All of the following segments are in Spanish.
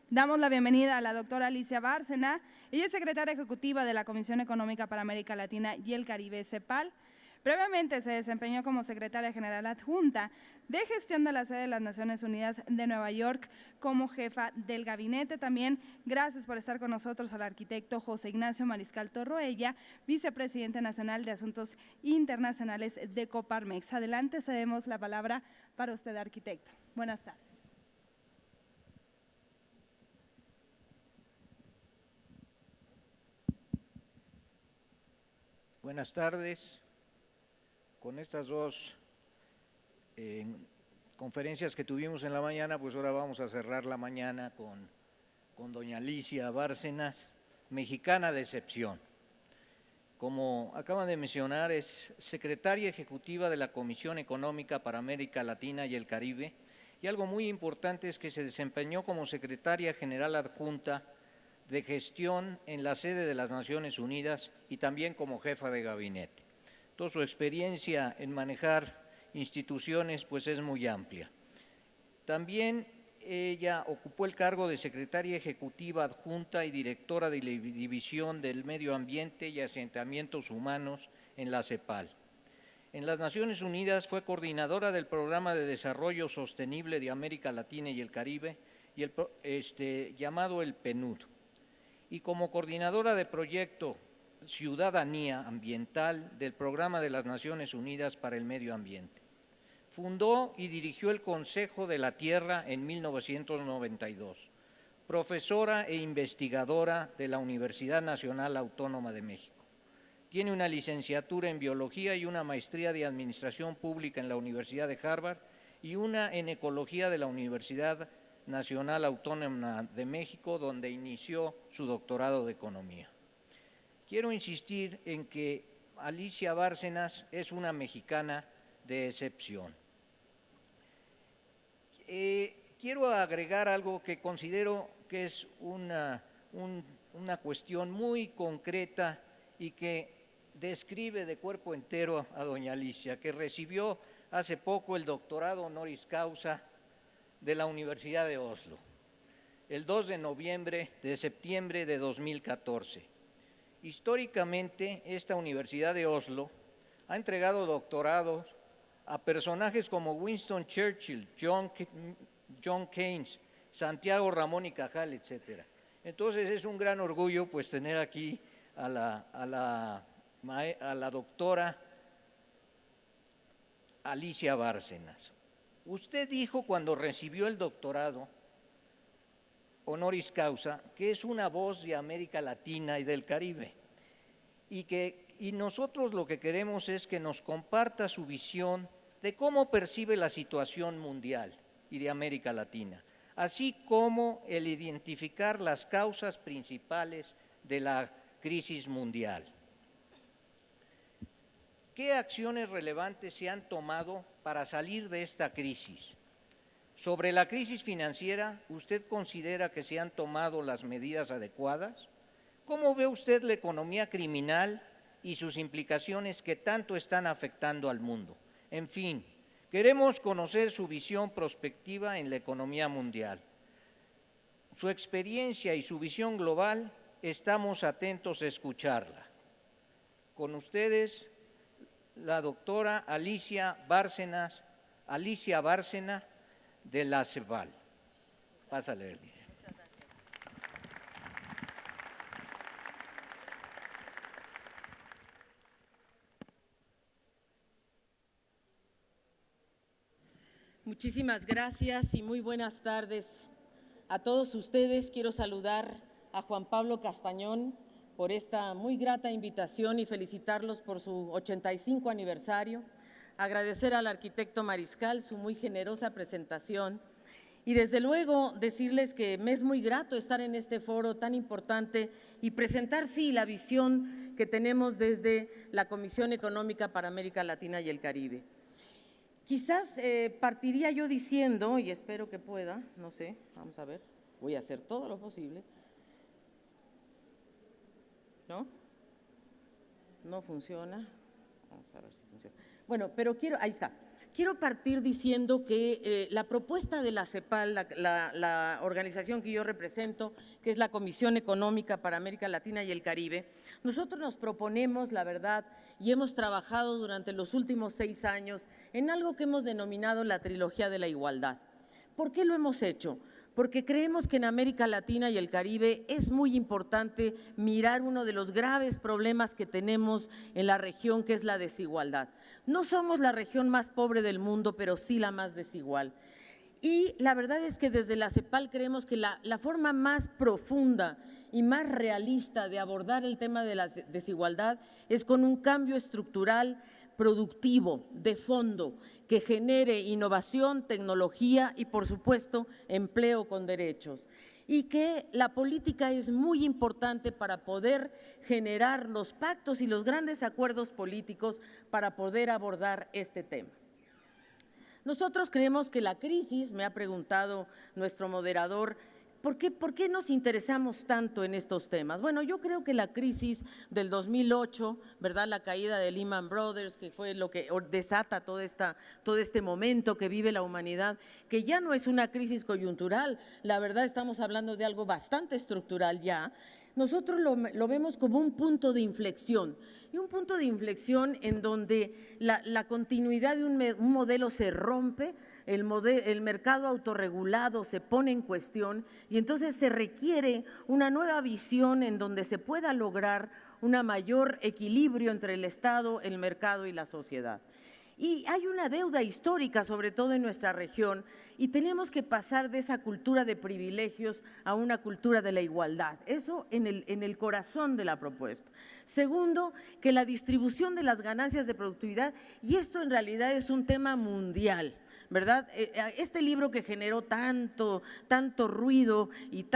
Damos la bienvenida a la doctora Alicia Bárcena. Ella es secretaria ejecutiva de la Comisión Económica para América Latina y el Caribe, CEPAL. Previamente se desempeñó como secretaria general adjunta de gestión de la sede de las Naciones Unidas de Nueva York como jefa del gabinete. También gracias por estar con nosotros al arquitecto José Ignacio Mariscal Torroella, vicepresidente nacional de Asuntos Internacionales de Coparmex. Adelante, cedemos la palabra para usted, arquitecto. Buenas tardes. Buenas tardes. Con estas dos conferencias que tuvimos en la mañana, pues ahora vamos a cerrar la mañana con doña Alicia Bárcenas, mexicana de excepción. Como acaban de mencionar, es secretaria ejecutiva de la Comisión Económica para América Latina y el Caribe, y algo muy importante es que se desempeñó como secretaria general adjunta de gestión en la sede de las Naciones Unidas y también como jefa de gabinete. Toda su experiencia en manejar instituciones pues es muy amplia. También ella ocupó el cargo de secretaria ejecutiva adjunta y directora de la División del Medio Ambiente y Asentamientos Humanos en la CEPAL. En las Naciones Unidas fue coordinadora del Programa de Desarrollo Sostenible de América Latina y el Caribe, y llamado el PNUD, y como coordinadora de proyecto Ciudadanía Ambiental del Programa de las Naciones Unidas para el Medio Ambiente. Fundó y dirigió el Consejo de la Tierra en 1992, profesora e investigadora de la Universidad Nacional Autónoma de México. Tiene una licenciatura en Biología y una maestría de Administración Pública en la Universidad de Harvard y una en Ecología de la Universidad Nacional Autónoma de México, donde inició su doctorado de Economía. Quiero insistir en que Alicia Bárcenas es una mexicana de excepción. Quiero agregar algo que considero que es una cuestión muy concreta y que describe de cuerpo entero a doña Alicia, que recibió hace poco el doctorado honoris causa de la Universidad de Oslo, el 2 de septiembre de 2014. Históricamente, esta Universidad de Oslo ha entregado doctorados a personajes como Winston Churchill, John Keynes, Santiago Ramón y Cajal, etc. Entonces es un gran orgullo pues tener aquí a la doctora Alicia Bárcenas. Usted dijo cuando recibió el doctorado honoris causa que es una voz de América Latina y del Caribe y nosotros lo que queremos es que nos comparta su visión de cómo percibe la situación mundial y de América Latina, así como el identificar las causas principales de la crisis mundial. ¿Qué acciones relevantes se han tomado para salir de esta crisis? Sobre la crisis financiera, ¿usted considera que se han tomado las medidas adecuadas? ¿Cómo ve usted la economía criminal y sus implicaciones que tanto están afectando al mundo? En fin, queremos conocer su visión prospectiva en la economía mundial. Su experiencia y su visión global, estamos atentos a escucharla. Con ustedes, la doctora Alicia Bárcena de la CEPAL. Pásale, Alicia. Muchas gracias. Muchísimas gracias y muy buenas tardes a todos ustedes. Quiero saludar a Juan Pablo Castañón por esta muy grata invitación y felicitarlos por su 85 aniversario. Agradecer al arquitecto Mariscal su muy generosa presentación y desde luego decirles que me es muy grato estar en este foro tan importante y presentar, sí, la visión que tenemos desde la Comisión Económica para América Latina y el Caribe. Quizás partiría yo diciendo, y espero que pueda, no sé, vamos a ver, voy a hacer todo lo posible. ¿No? No funciona. Vamos a ver si funciona. Bueno, pero ahí está. quiero partir diciendo que la propuesta de la CEPAL, la organización que yo represento, que es la Comisión Económica para América Latina y el Caribe, nosotros nos proponemos, la verdad, y hemos trabajado durante los últimos 6 años en algo que hemos denominado la trilogía de la igualdad. ¿Por qué lo hemos hecho? Porque creemos que en América Latina y el Caribe es muy importante mirar uno de los graves problemas que tenemos en la región, que es la desigualdad. No somos la región más pobre del mundo, pero sí la más desigual. Y la verdad es que desde la CEPAL creemos que la forma más profunda y más realista de abordar el tema de la desigualdad es con un cambio estructural productivo, de fondo, que genere innovación, tecnología y, por supuesto, empleo con derechos. Y que la política es muy importante para poder generar los pactos y los grandes acuerdos políticos para poder abordar este tema. Nosotros creemos que la crisis, me ha preguntado nuestro moderador, ¿por qué nos interesamos tanto en estos temas? Bueno, yo creo que la crisis del 2008, ¿verdad? La caída de Lehman Brothers, que fue lo que desata todo este momento que vive la humanidad, que ya no es una crisis coyuntural, la verdad estamos hablando de algo bastante estructural ya. Nosotros lo vemos como un punto de inflexión, y un punto de inflexión en donde la continuidad de un modelo se rompe, el mercado autorregulado se pone en cuestión y entonces se requiere una nueva visión en donde se pueda lograr un mayor equilibrio entre el Estado, el mercado y la sociedad. Y hay una deuda histórica, sobre todo en nuestra región, y tenemos que pasar de esa cultura de privilegios a una cultura de la igualdad. Eso en el corazón de la propuesta. Segundo, que la distribución de las ganancias de productividad, y esto en realidad es un tema mundial, ¿verdad? Este libro que generó tanto ruido y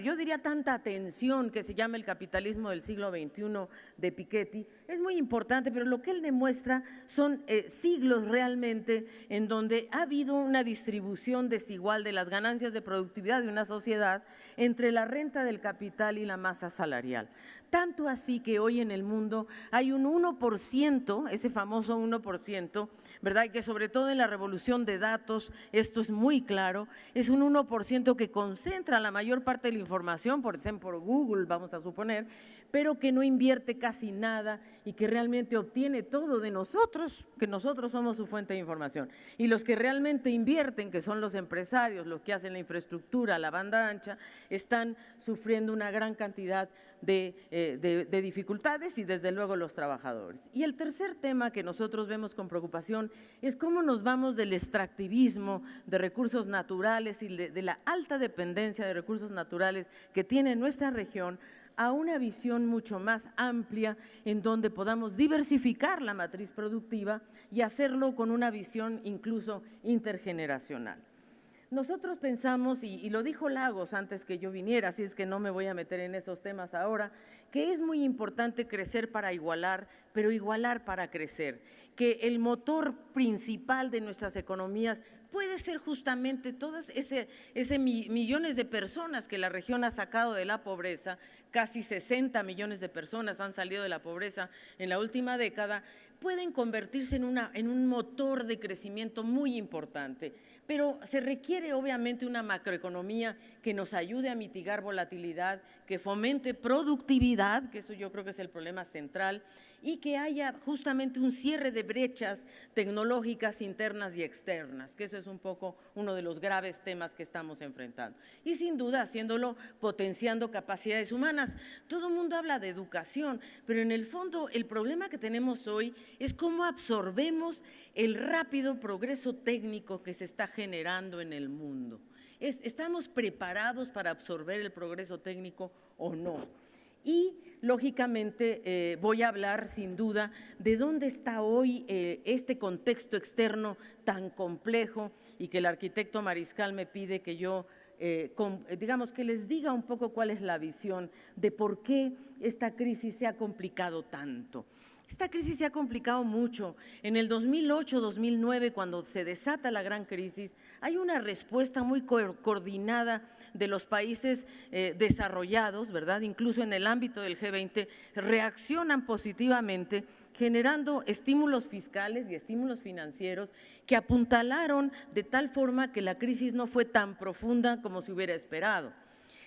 yo diría tanta atención, que se llama El capitalismo del siglo XXI de Piketty, es muy importante, pero lo que él demuestra son siglos realmente en donde ha habido una distribución desigual de las ganancias de productividad de una sociedad entre la renta del capital y la masa salarial. Tanto así que hoy en el mundo hay un 1%, ese famoso 1%, ¿verdad? Que sobre todo en la revolución de datos, esto es muy claro, es un 1% que concentra la mayor parte de la información, por ejemplo Google, vamos a suponer, pero que no invierte casi nada y que realmente obtiene todo de nosotros, que nosotros somos su fuente de información. Y los que realmente invierten, que son los empresarios, los que hacen la infraestructura, la banda ancha, están sufriendo una gran cantidad de dificultades y desde luego los trabajadores. Y el tercer tema que nosotros vemos con preocupación es cómo nos vamos del extractivismo de recursos naturales y de la alta dependencia de recursos naturales que tiene nuestra región a una visión mucho más amplia en donde podamos diversificar la matriz productiva y hacerlo con una visión incluso intergeneracional. Nosotros pensamos, y lo dijo Lagos antes que yo viniera, así es que no me voy a meter en esos temas ahora, que es muy importante crecer para igualar, pero igualar para crecer, que el motor principal de nuestras economías puede ser justamente todos ese millones de personas que la región ha sacado de la pobreza, casi 60 millones de personas han salido de la pobreza en la última década, pueden convertirse en un motor de crecimiento muy importante. Pero se requiere obviamente una macroeconomía que nos ayude a mitigar volatilidad, que fomente productividad, que eso yo creo que es el problema central, y que haya justamente un cierre de brechas tecnológicas internas y externas, que eso es un poco uno de los graves temas que estamos enfrentando. Y sin duda haciéndolo potenciando capacidades humanas. Todo el mundo habla de educación, pero en el fondo el problema que tenemos hoy es cómo absorbemos el rápido progreso técnico que se está generando en el mundo. ¿Estamos preparados para absorber el progreso técnico o no? Y, lógicamente, voy a hablar sin duda de dónde está hoy este contexto externo tan complejo y que el arquitecto Mariscal me pide que yo, digamos, que les diga un poco cuál es la visión de por qué esta crisis se ha complicado tanto. Esta crisis se ha complicado mucho. En el 2008-2009, cuando se desata la gran crisis, hay una respuesta muy coordinada de los países desarrollados, ¿verdad? Incluso en el ámbito del G20, reaccionan positivamente, generando estímulos fiscales y estímulos financieros que apuntalaron de tal forma que la crisis no fue tan profunda como se hubiera esperado.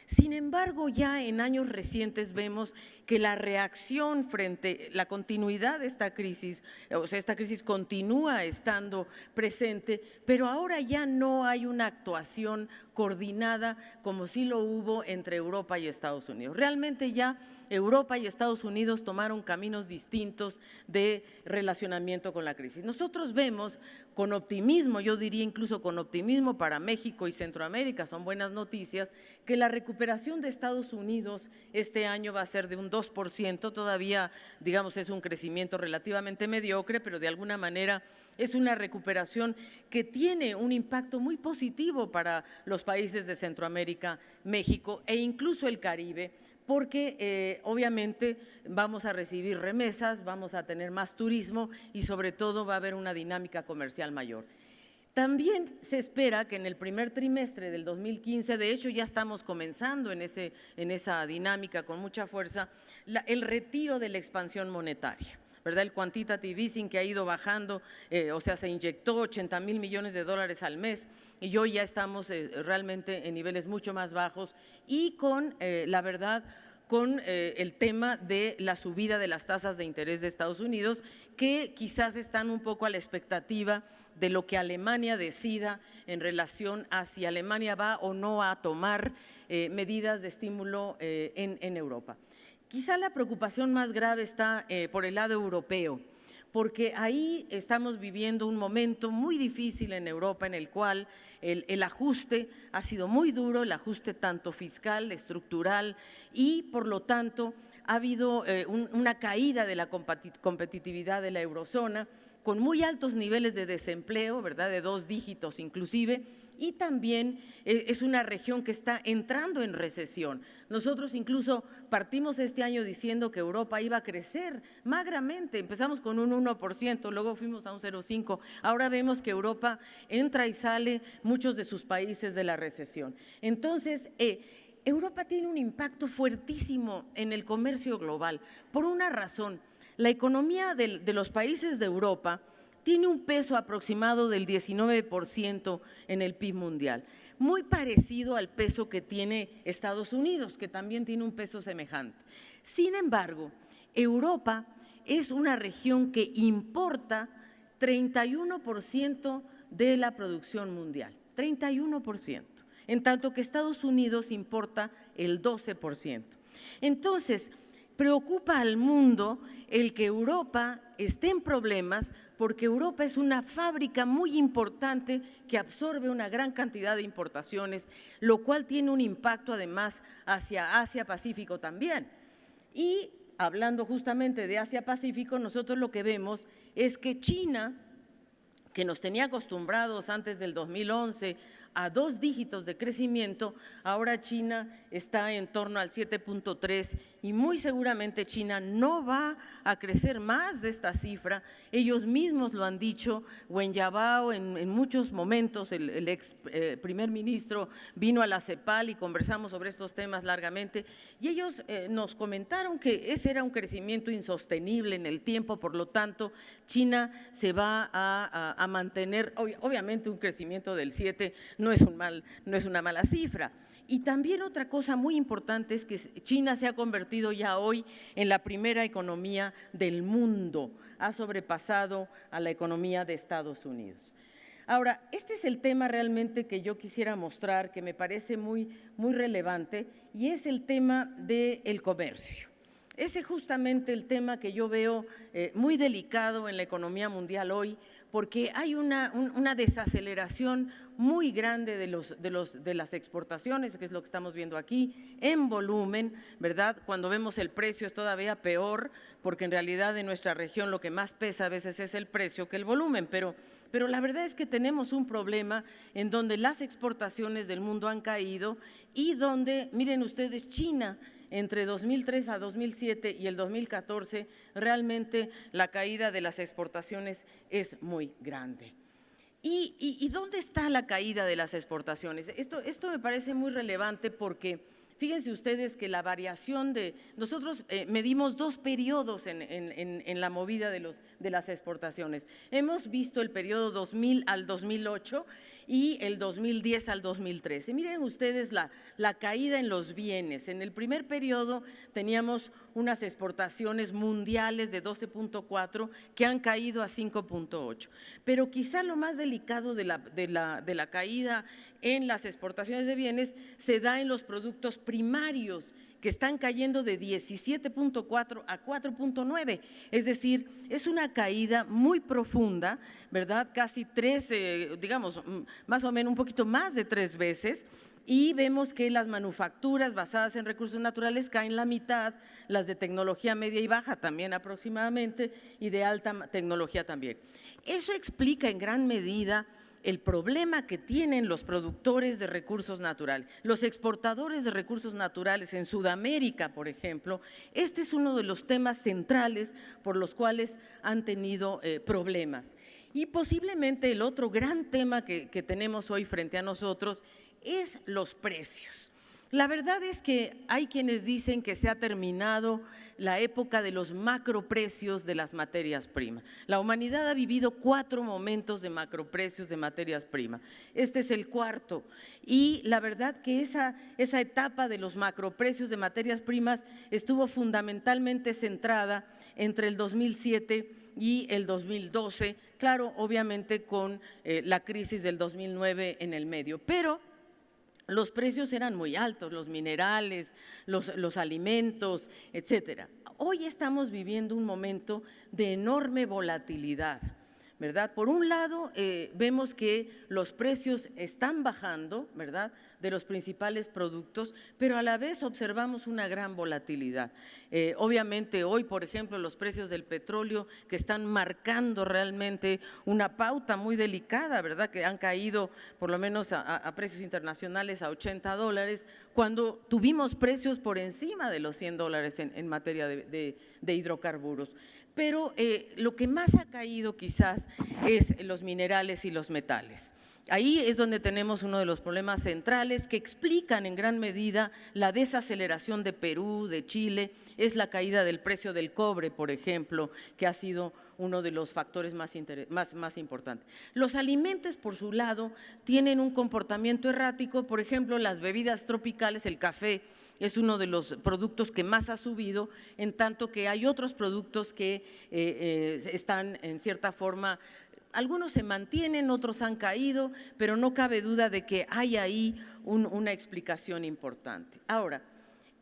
Sin embargo, ya en años recientes vemos que la reacción frente a la continuidad de esta crisis, o sea, esta crisis continúa estando presente, pero ahora ya no hay una actuación coordinada como sí lo hubo entre Europa y Estados Unidos. Realmente ya Europa y Estados Unidos tomaron caminos distintos de relacionamiento con la crisis. Nosotros vemos con optimismo, yo diría incluso con optimismo para México y Centroamérica, son buenas noticias, que la recuperación de Estados Unidos este año va a ser de un 2%, todavía, digamos, es un crecimiento relativamente mediocre, pero de alguna manera es una recuperación que tiene un impacto muy positivo para los países de Centroamérica, México e incluso el Caribe, porque obviamente vamos a recibir remesas, vamos a tener más turismo y sobre todo va a haber una dinámica comercial mayor. También se espera que en el primer trimestre del 2015, de hecho ya estamos comenzando en esa dinámica con mucha fuerza, el retiro de la expansión monetaria, ¿verdad? El quantitative easing que ha ido bajando, o sea, se inyectó 80,000 millones de dólares al mes y hoy ya estamos realmente en niveles mucho más bajos y con, la verdad, con el tema de la subida de las tasas de interés de Estados Unidos, que quizás están un poco a la expectativa de lo que Alemania decida en relación a si Alemania va o no a tomar medidas de estímulo en Europa. Quizá la preocupación más grave está por el lado europeo, porque ahí estamos viviendo un momento muy difícil en Europa en el cual el ajuste ha sido muy duro, el ajuste tanto fiscal, estructural y por lo tanto ha habido una caída de la competitividad de la eurozona con muy altos niveles de desempleo, ¿verdad? De 2 dígitos inclusive, y también es una región que está entrando en recesión. Nosotros incluso partimos este año diciendo que Europa iba a crecer magramente, empezamos con un 1%, luego fuimos a un 0,5%, ahora vemos que Europa entra y sale muchos de sus países de la recesión. Entonces, Europa tiene un impacto fuertísimo en el comercio global, por una razón. La economía de los países de Europa tiene un peso aproximado del 19% en el PIB mundial, muy parecido al peso que tiene Estados Unidos, que también tiene un peso semejante. Sin embargo, Europa es una región que importa 31% de la producción mundial, 31%, en tanto que Estados Unidos importa el 12%. Entonces, preocupa al mundo el que Europa esté en problemas porque Europa es una fábrica muy importante que absorbe una gran cantidad de importaciones, lo cual tiene un impacto además hacia Asia-Pacífico también. Y hablando justamente de Asia-Pacífico, nosotros lo que vemos es que China, que nos tenía acostumbrados antes del 2011 a 2 dígitos de crecimiento, ahora China está en torno al 7.3 y muy seguramente China no va a crecer más de esta cifra. Ellos mismos lo han dicho, Wen Jiabao en muchos momentos, el ex primer ministro vino a la CEPAL y conversamos sobre estos temas largamente y ellos nos comentaron que ese era un crecimiento insostenible en el tiempo, por lo tanto China se va a mantener, obviamente un crecimiento del 7 no es una mala cifra. Y también otra cosa muy importante es que China se ha convertido ya hoy en la primera economía del mundo, ha sobrepasado a la economía de Estados Unidos. Ahora, este es el tema realmente que yo quisiera mostrar, que me parece muy relevante, y es el tema del comercio. Ese es justamente el tema que yo veo muy delicado en la economía mundial hoy, porque hay una desaceleración muy grande de las exportaciones, que es lo que estamos viendo aquí, en volumen, ¿verdad? Cuando vemos el precio es todavía peor, porque en realidad en nuestra región lo que más pesa a veces es el precio que el volumen, pero la verdad es que tenemos un problema en donde las exportaciones del mundo han caído y donde, miren ustedes, China entre 2003 a 2007 y el 2014, realmente la caída de las exportaciones es muy grande. ¿Y dónde está la caída de las exportaciones? Esto me parece muy relevante porque fíjense ustedes que la variación nosotros medimos 2 periodos en la movida de las exportaciones. Hemos visto el periodo 2000 al 2008 y el 2010 al 2013. Miren ustedes la caída en los bienes. En el primer periodo teníamos unas exportaciones mundiales de 12.4 que han caído a 5.8. Pero quizá lo más delicado de la caída en las exportaciones de bienes se da en los productos primarios, que están cayendo de 17.4 a 4.9, es decir, es una caída muy profunda, ¿verdad? Casi 3, digamos, más o menos un poquito más de 3 veces, y vemos que las manufacturas basadas en recursos naturales caen la mitad, las de tecnología media y baja también aproximadamente, y de alta tecnología también. Eso explica en gran medida el problema que tienen los productores de recursos naturales, los exportadores de recursos naturales en Sudamérica, por ejemplo. Este es uno de los temas centrales por los cuales han tenido problemas. Y posiblemente el otro gran tema que tenemos hoy frente a nosotros es los precios. La verdad es que hay quienes dicen que se ha terminado la época de los macroprecios de las materias primas. La humanidad ha vivido 4 momentos de macroprecios de materias primas. Este es el 4. Y la verdad que esa etapa de los macroprecios de materias primas estuvo fundamentalmente centrada entre el 2007 y el 2012, claro, obviamente con la crisis del 2009 en el medio, pero los precios eran muy altos, los minerales, los alimentos, etcétera. Hoy estamos viviendo un momento de enorme volatilidad, ¿verdad? Por un lado, vemos que los precios están bajando, ¿verdad?, de los principales productos, pero a la vez observamos una gran volatilidad. Obviamente hoy, por ejemplo, los precios del petróleo que están marcando realmente una pauta muy delicada, ¿verdad?, que han caído por lo menos a precios internacionales a $80, cuando tuvimos precios por encima de los $100 en materia de hidrocarburos. Pero lo que más ha caído quizás es los minerales y los metales. Ahí es donde tenemos uno de los problemas centrales que explican en gran medida la desaceleración de Perú, de Chile, es la caída del precio del cobre, por ejemplo, que ha sido uno de los factores más importantes. Los alimentos, por su lado, tienen un comportamiento errático, por ejemplo, las bebidas tropicales, el café, es uno de los productos que más ha subido, en tanto que hay otros productos que están en cierta forma, algunos se mantienen, otros han caído, pero no cabe duda de que hay ahí una explicación importante. Ahora,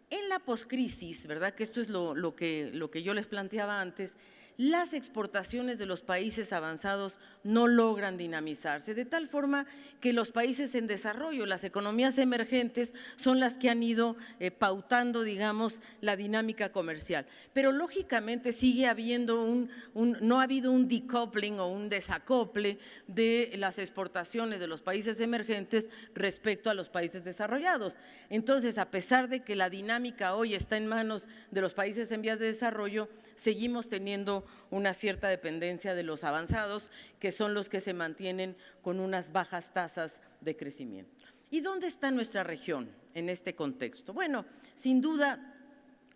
en la poscrisis, ¿verdad?, que esto es lo que yo les planteaba antes, las exportaciones de los países avanzados no logran dinamizarse, de tal forma que los países en desarrollo, las economías emergentes, son las que han ido pautando, digamos, la dinámica comercial. Pero lógicamente sigue habiendo no ha habido un decoupling o un desacople de las exportaciones de los países emergentes respecto a los países desarrollados. Entonces, a pesar de que la dinámica hoy está en manos de los países en vías de desarrollo, seguimos teniendo una cierta dependencia de los avanzados, que son los que se mantienen con unas bajas tasas de crecimiento. ¿Y dónde está nuestra región en este contexto? Bueno, sin duda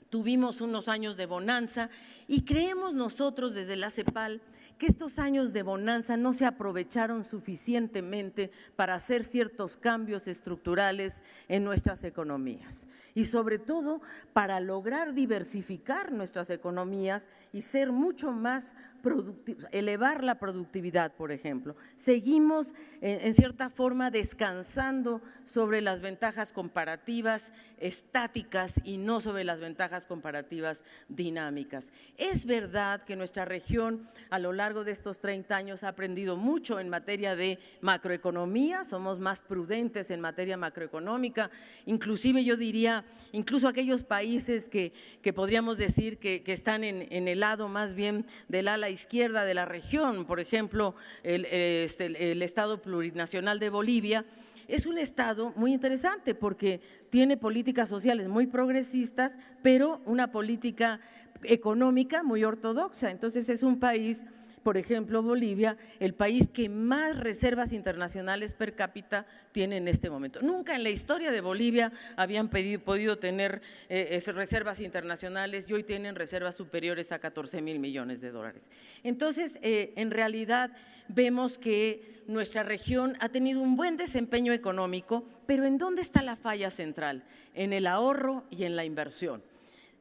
tuvimos unos años de bonanza y creemos nosotros desde la CEPAL que estos años de bonanza no se aprovecharon suficientemente para hacer ciertos cambios estructurales en nuestras economías y sobre todo para lograr diversificar nuestras economías y ser mucho más productivos, elevar la productividad, por ejemplo. Seguimos en cierta forma descansando sobre las ventajas comparativas estáticas y no sobre las ventajas comparativas dinámicas. Es verdad que nuestra región a lo largo de estos 30 años ha aprendido mucho en materia de macroeconomía, somos más prudentes en materia macroeconómica, inclusive yo diría, incluso aquellos países que podríamos decir que están en el lado más bien del ala izquierda de la región, por ejemplo, el Estado Plurinacional de Bolivia, es un estado muy interesante porque tiene políticas sociales muy progresistas, pero una política económica muy ortodoxa. Entonces es un país, por ejemplo, Bolivia, el país que más reservas internacionales per cápita tiene en este momento. Nunca en la historia de Bolivia habían podido tener reservas internacionales y hoy tienen reservas superiores a 14.000 millones de dólares. Entonces, en realidad vemos que nuestra región ha tenido un buen desempeño económico, pero ¿en dónde está la falla central? En el ahorro y en la inversión.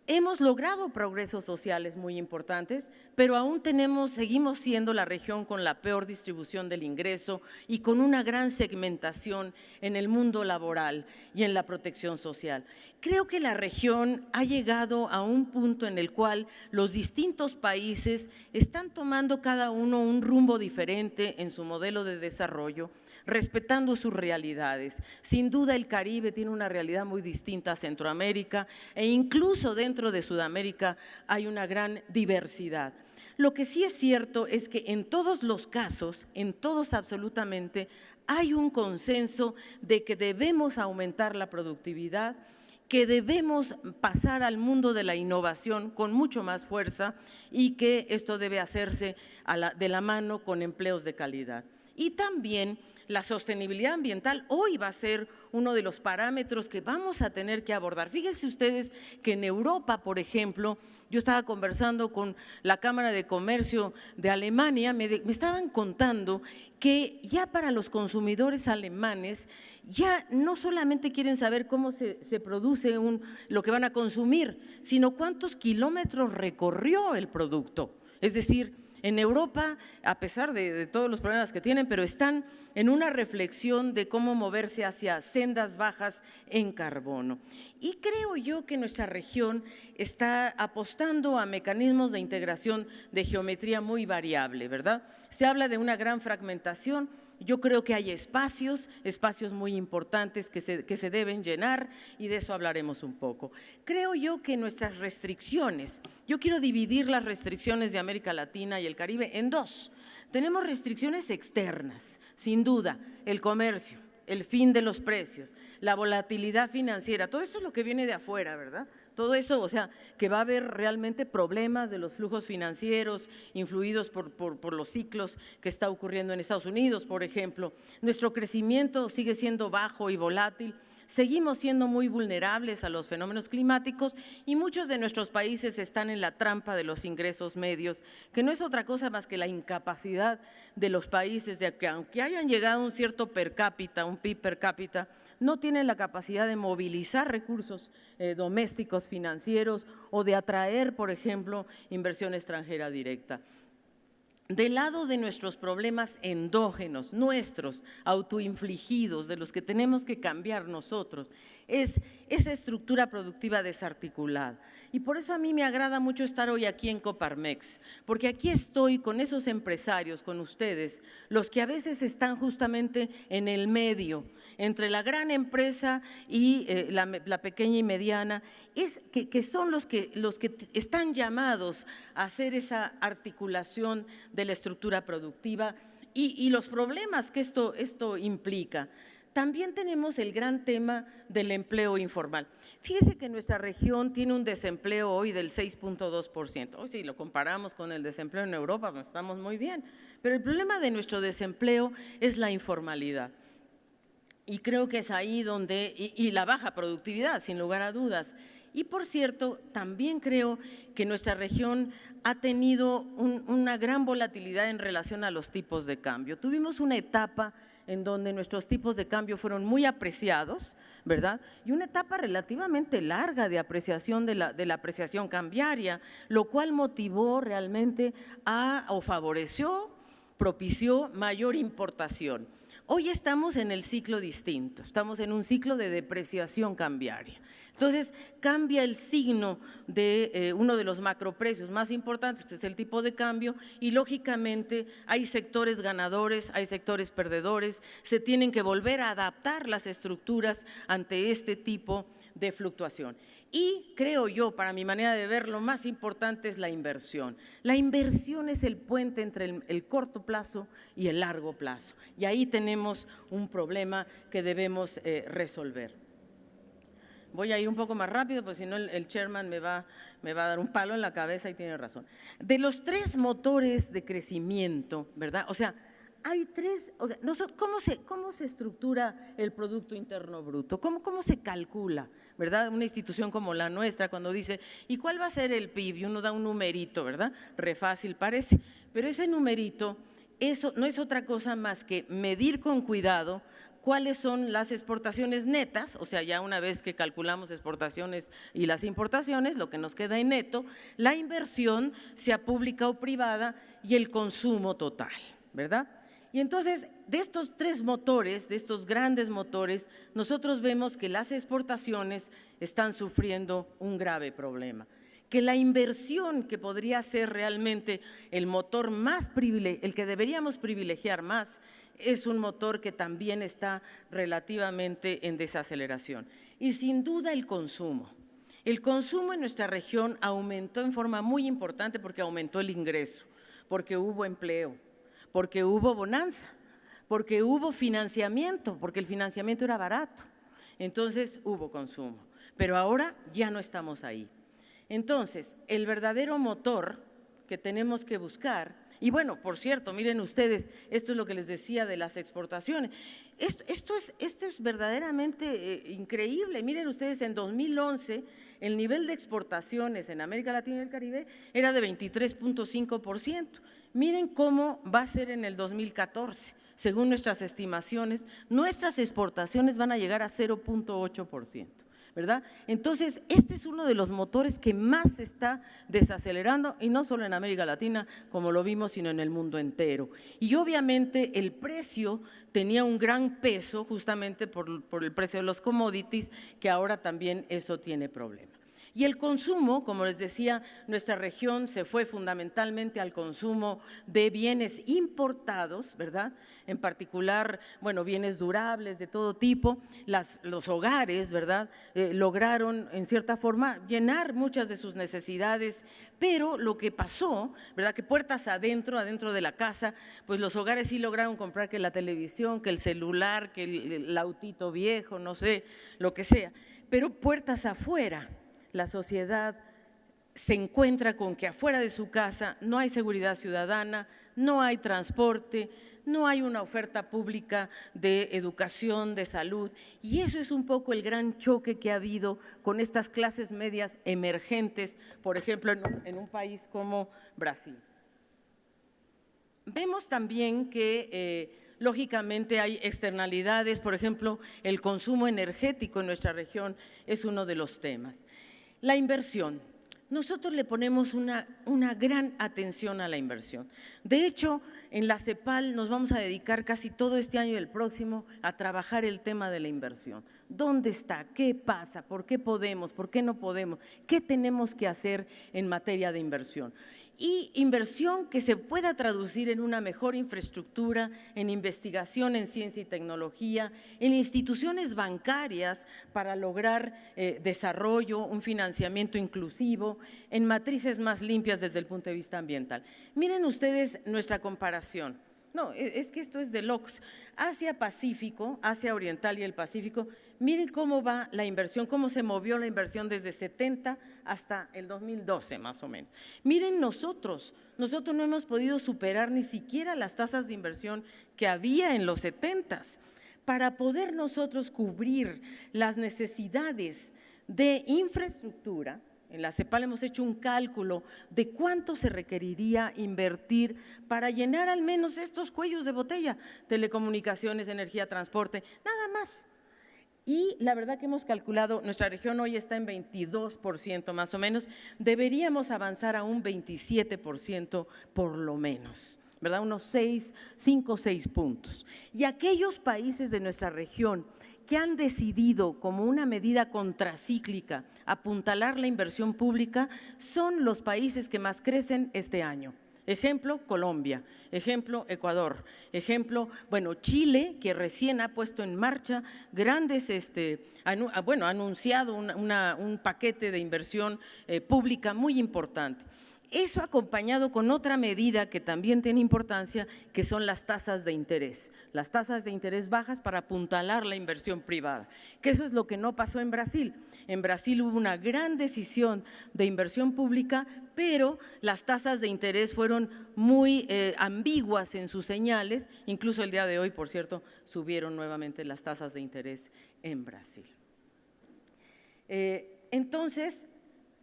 Hemos logrado progresos sociales muy importantes, pero aún seguimos siendo la región con la peor distribución del ingreso y con una gran segmentación en el mundo laboral y en la protección social. Creo que la región ha llegado a un punto en el cual los distintos países están tomando cada uno un rumbo diferente en su modelo de desarrollo, respetando sus realidades. Sin duda el Caribe tiene una realidad muy distinta a Centroamérica e incluso dentro de Sudamérica hay una gran diversidad. Lo que sí es cierto es que en todos los casos, en todos absolutamente, hay un consenso de que debemos aumentar la productividad, que debemos pasar al mundo de la innovación con mucho más fuerza y que esto debe hacerse de la mano con empleos de calidad. Y también la sostenibilidad ambiental hoy va a ser uno de los parámetros que vamos a tener que abordar. Fíjense ustedes que en Europa, por ejemplo, yo estaba conversando con la Cámara de Comercio de Alemania, me estaban contando que ya para los consumidores alemanes ya no solamente quieren saber cómo se produce lo que van a consumir, sino cuántos kilómetros recorrió el producto. Es decir, en Europa, a pesar de todos los problemas que tienen, pero están en una reflexión de cómo moverse hacia sendas bajas en carbono. Y creo yo que nuestra región está apostando a mecanismos de integración de geometría muy variable, ¿verdad? Se habla de una gran fragmentación. Yo creo que hay espacios muy importantes que se deben llenar y de eso hablaremos un poco. Creo yo que nuestras restricciones, yo quiero dividir las restricciones de América Latina y el Caribe en dos. Tenemos restricciones externas, sin duda, el comercio, el fin de los precios, la volatilidad financiera, todo esto es lo que viene de afuera, ¿verdad? Todo eso, o sea, que va a haber realmente problemas de los flujos financieros influidos por los ciclos que está ocurriendo en Estados Unidos, por ejemplo. Nuestro crecimiento sigue siendo bajo y volátil. Seguimos siendo muy vulnerables a los fenómenos climáticos y muchos de nuestros países están en la trampa de los ingresos medios, que no es otra cosa más que la incapacidad de los países de que aunque hayan llegado a un cierto per cápita, un PIB per cápita, no tienen la capacidad de movilizar recursos domésticos financieros o de atraer, por ejemplo, inversión extranjera directa. Del lado de nuestros problemas endógenos, nuestros, autoinfligidos, de los que tenemos que cambiar nosotros, es esa estructura productiva desarticulada. Y por eso a mí me agrada mucho estar hoy aquí en Coparmex, porque aquí estoy con esos empresarios, con ustedes, los que a veces están justamente en el medio, entre la gran empresa y la pequeña y mediana, que son los que están llamados a hacer esa articulación de la estructura productiva y los problemas que esto implica. También tenemos el gran tema del empleo informal. Fíjese que nuestra región tiene un desempleo hoy del 6.2%. Hoy si lo comparamos con el desempleo en Europa, pues estamos muy bien. Pero el problema de nuestro desempleo es la informalidad. Y creo que es ahí donde, y la baja productividad, sin lugar a dudas. Y por cierto, también creo que nuestra región ha tenido una gran volatilidad en relación a los tipos de cambio. Tuvimos una etapa en donde nuestros tipos de cambio fueron muy apreciados, ¿verdad? Y una etapa relativamente larga de apreciación de la apreciación cambiaria, lo cual motivó realmente o favoreció, propició mayor importación. Hoy estamos en el ciclo distinto, estamos en un ciclo de depreciación cambiaria. Entonces, cambia el signo de uno de los macroprecios más importantes, que es el tipo de cambio, y lógicamente hay sectores ganadores, hay sectores perdedores, se tienen que volver a adaptar las estructuras ante este tipo de fluctuación. Y creo yo, para mi manera de ver, lo más importante es la inversión. La inversión es el puente entre el corto plazo y el largo plazo. Y ahí tenemos un problema que debemos resolver. Voy a ir un poco más rápido, porque si no el chairman me va a dar un palo en la cabeza y tiene razón. De los 3 motores de crecimiento, ¿verdad? O sea, hay 3, o sea, ¿cómo se estructura el Producto Interno Bruto? ¿Cómo se calcula, verdad? Una institución como la nuestra, cuando dice, ¿y cuál va a ser el PIB? Y uno da un numerito, ¿verdad? Re fácil parece, pero ese numerito, eso no es otra cosa más que medir con cuidado cuáles son las exportaciones netas, o sea, ya una vez que calculamos exportaciones y las importaciones, lo que nos queda en neto, la inversión, sea pública o privada, y el consumo total, ¿verdad? Y entonces, de estos 3 motores, de estos grandes motores, nosotros vemos que las exportaciones están sufriendo un grave problema. Que la inversión, que podría ser realmente el motor más el que deberíamos privilegiar más, es un motor que también está relativamente en desaceleración. Y sin duda el consumo. El consumo en nuestra región aumentó en forma muy importante porque aumentó el ingreso, porque hubo empleo, porque hubo bonanza, porque hubo financiamiento, porque el financiamiento era barato. Entonces hubo consumo, pero ahora ya no estamos ahí. Entonces, el verdadero motor que tenemos que buscar, y bueno, por cierto, miren ustedes, esto es lo que les decía de las exportaciones. Esto es verdaderamente increíble. Miren ustedes, en 2011 el nivel de exportaciones en América Latina y el Caribe era de 23.5%. Miren cómo va a ser en el 2014. Según nuestras estimaciones, nuestras exportaciones van a llegar a 0.8%. ¿verdad? Entonces, este es uno de los motores que más se está desacelerando, y no solo en América Latina, como lo vimos, sino en el mundo entero. Y obviamente el precio tenía un gran peso justamente por el precio de los commodities, que ahora también eso tiene problema. Y el consumo, como les decía, nuestra región se fue fundamentalmente al consumo de bienes importados, ¿verdad? En particular, bueno, bienes durables de todo tipo. Los hogares, ¿verdad? Lograron, en cierta forma, llenar muchas de sus necesidades, pero lo que pasó, ¿verdad? Que puertas adentro de la casa, pues los hogares sí lograron comprar que la televisión, que el celular, que el autito viejo, no sé, lo que sea, pero puertas afuera. La sociedad se encuentra con que afuera de su casa no hay seguridad ciudadana, no hay transporte, no hay una oferta pública de educación, de salud, y eso es un poco el gran choque que ha habido con estas clases medias emergentes, por ejemplo, en un país como Brasil. Vemos también que lógicamente hay externalidades, por ejemplo, el consumo energético en nuestra región es uno de los temas. La inversión. Nosotros le ponemos una gran atención a la inversión. De hecho, en la CEPAL nos vamos a dedicar casi todo este año y el próximo a trabajar el tema de la inversión. ¿Dónde está? ¿Qué pasa? ¿Por qué podemos? ¿Por qué no podemos? ¿Qué tenemos que hacer en materia de inversión? Y inversión que se pueda traducir en una mejor infraestructura, en investigación en ciencia y tecnología, en instituciones bancarias para lograr desarrollo, un financiamiento inclusivo, en matrices más limpias desde el punto de vista ambiental. Miren ustedes nuestra comparación. No, es que esto es de locos. Asia-Pacífico, Asia Oriental y el Pacífico, miren cómo va la inversión, cómo se movió la inversión desde 70 hasta el 2012 más o menos. Miren nosotros no hemos podido superar ni siquiera las tasas de inversión que había en los 70s para poder nosotros cubrir las necesidades de infraestructura. En la CEPAL hemos hecho un cálculo de cuánto se requeriría invertir para llenar al menos estos cuellos de botella, telecomunicaciones, energía, transporte, nada más. Y la verdad que hemos calculado, nuestra región hoy está en 22% más o menos, deberíamos avanzar a un 27% por lo menos, ¿verdad? Unos 5 o 6 puntos. Y aquellos países de nuestra región que han decidido como una medida contracíclica apuntalar la inversión pública son los países que más crecen este año. Ejemplo, Colombia. Ejemplo, Ecuador. Ejemplo, bueno, Chile, que recién ha puesto en marcha grandes, ha anunciado un paquete de inversión pública muy importante. Eso acompañado con otra medida que también tiene importancia, que son las tasas de interés. Las tasas de interés bajas para apuntalar la inversión privada, que eso es lo que no pasó en Brasil. En Brasil hubo una gran decisión de inversión pública, pero las tasas de interés fueron muy ambiguas en sus señales. Incluso el día de hoy, por cierto, subieron nuevamente las tasas de interés en Brasil. Entonces,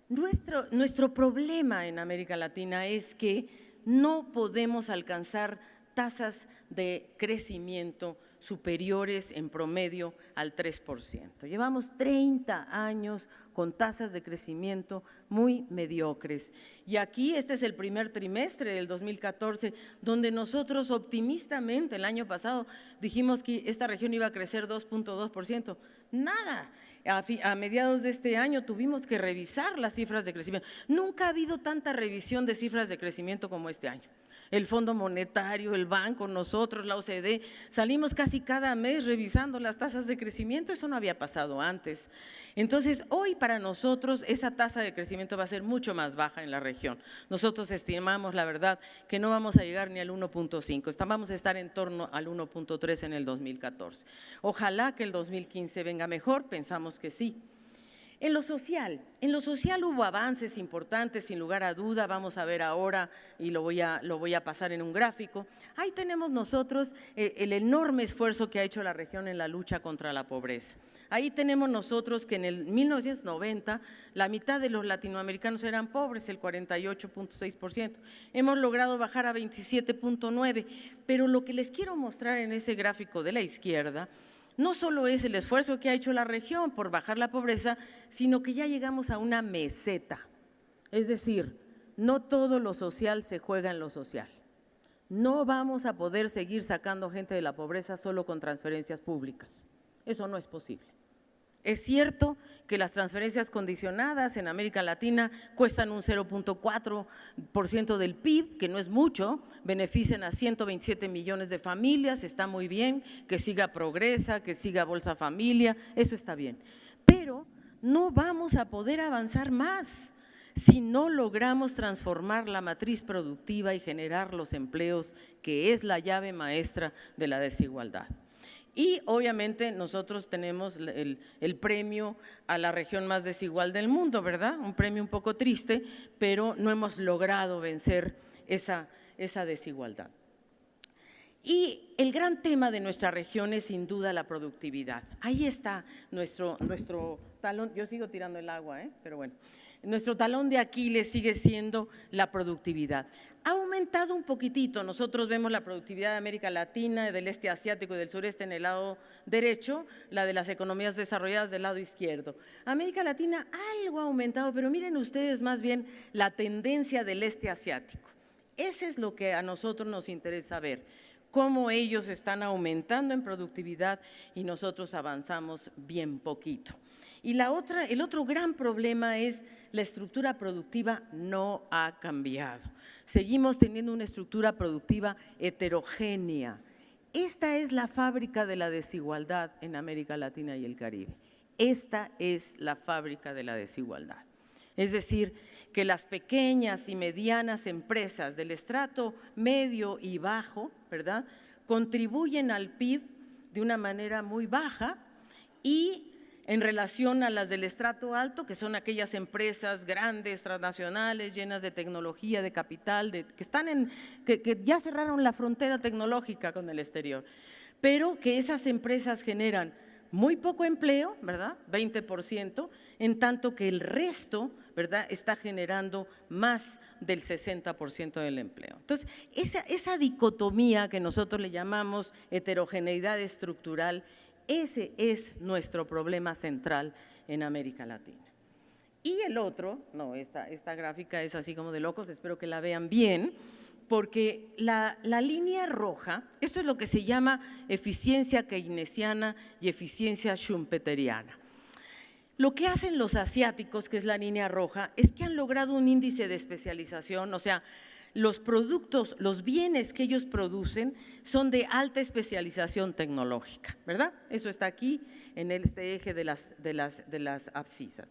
nuestro problema en América Latina es que no podemos alcanzar tasas de crecimiento superiores en promedio al 3%. Llevamos 30 años con tasas de crecimiento muy mediocres. Y aquí este es el primer trimestre del 2014, donde nosotros optimistamente el año pasado dijimos que esta región iba a crecer 2.2%. Nada. A mediados de este año tuvimos que revisar las cifras de crecimiento. Nunca ha habido tanta revisión de cifras de crecimiento como este año. El Fondo Monetario, el banco, nosotros, la OCDE, salimos casi cada mes revisando las tasas de crecimiento, eso no había pasado antes. Entonces, hoy para nosotros esa tasa de crecimiento va a ser mucho más baja en la región. Nosotros estimamos, la verdad, que no vamos a llegar ni al 1.5, vamos a estar en torno al 1.3 en el 2014. Ojalá que el 2015 venga mejor, pensamos que sí. En lo social hubo avances importantes, sin lugar a duda, vamos a ver ahora y lo voy a pasar en un gráfico. Ahí tenemos nosotros el enorme esfuerzo que ha hecho la región en la lucha contra la pobreza. Ahí tenemos nosotros que en el 1990 la mitad de los latinoamericanos eran pobres, el 48.6%. Hemos logrado bajar a 27.9%, pero lo que les quiero mostrar en ese gráfico de la izquierda no solo es el esfuerzo que ha hecho la región por bajar la pobreza, sino que ya llegamos a una meseta. Es decir, no todo lo social se juega en lo social. No vamos a poder seguir sacando gente de la pobreza solo con transferencias públicas. Eso no es posible. Es cierto que las transferencias condicionadas en América Latina cuestan un 0.4% del PIB, que no es mucho, benefician a 127 millones de familias, está muy bien, que siga Progresa, que siga Bolsa Familia, eso está bien. Pero no vamos a poder avanzar más si no logramos transformar la matriz productiva y generar los empleos, que es la llave maestra de la desigualdad. Y obviamente nosotros tenemos el premio a la región más desigual del mundo, ¿verdad? Un premio un poco triste, pero no hemos logrado vencer esa desigualdad. Y el gran tema de nuestra región es sin duda la productividad. Ahí está nuestro talón, yo sigo tirando el agua, pero bueno, nuestro talón de Aquiles sigue siendo la productividad. Ha aumentado un poquitito, nosotros vemos la productividad de América Latina, del este asiático y del sureste en el lado derecho, la de las economías desarrolladas del lado izquierdo. América Latina algo ha aumentado, pero miren ustedes más bien la tendencia del este asiático. Ese es lo que a nosotros nos interesa ver, cómo ellos están aumentando en productividad y nosotros avanzamos bien poquito. Y el otro gran problema es la estructura productiva no ha cambiado. Seguimos teniendo una estructura productiva heterogénea. Esta es la fábrica de la desigualdad en América Latina y el Caribe. Esta es la fábrica de la desigualdad. Es decir, que las pequeñas y medianas empresas del estrato medio y bajo, ¿verdad?, contribuyen al PIB de una manera muy baja y en relación a las del estrato alto, que son aquellas empresas grandes, transnacionales, llenas de tecnología, de capital, que ya cerraron la frontera tecnológica con el exterior, pero que esas empresas generan muy poco empleo, ¿verdad?, 20%, en tanto que el resto, ¿verdad?, está generando más del 60% del empleo. Entonces, esa dicotomía que nosotros le llamamos heterogeneidad estructural, ese es nuestro problema central en América Latina. Y el otro, no, esta gráfica es así como de locos, espero que la vean bien, porque la línea roja, esto es lo que se llama eficiencia keynesiana y eficiencia schumpeteriana. Lo que hacen los asiáticos, que es la línea roja, es que han logrado un índice de especialización, o sea, los productos, los bienes que ellos producen son de alta especialización tecnológica, ¿verdad? Eso está aquí en este eje de las abscisas.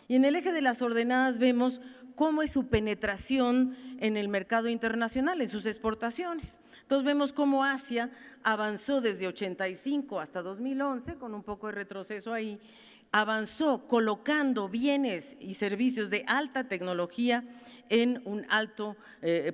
Y en el eje de las ordenadas vemos cómo es su penetración en el mercado internacional, en sus exportaciones. Entonces vemos cómo Asia avanzó desde 85 hasta 2011, con un poco de retroceso ahí, avanzó colocando bienes y servicios de alta tecnología en un alto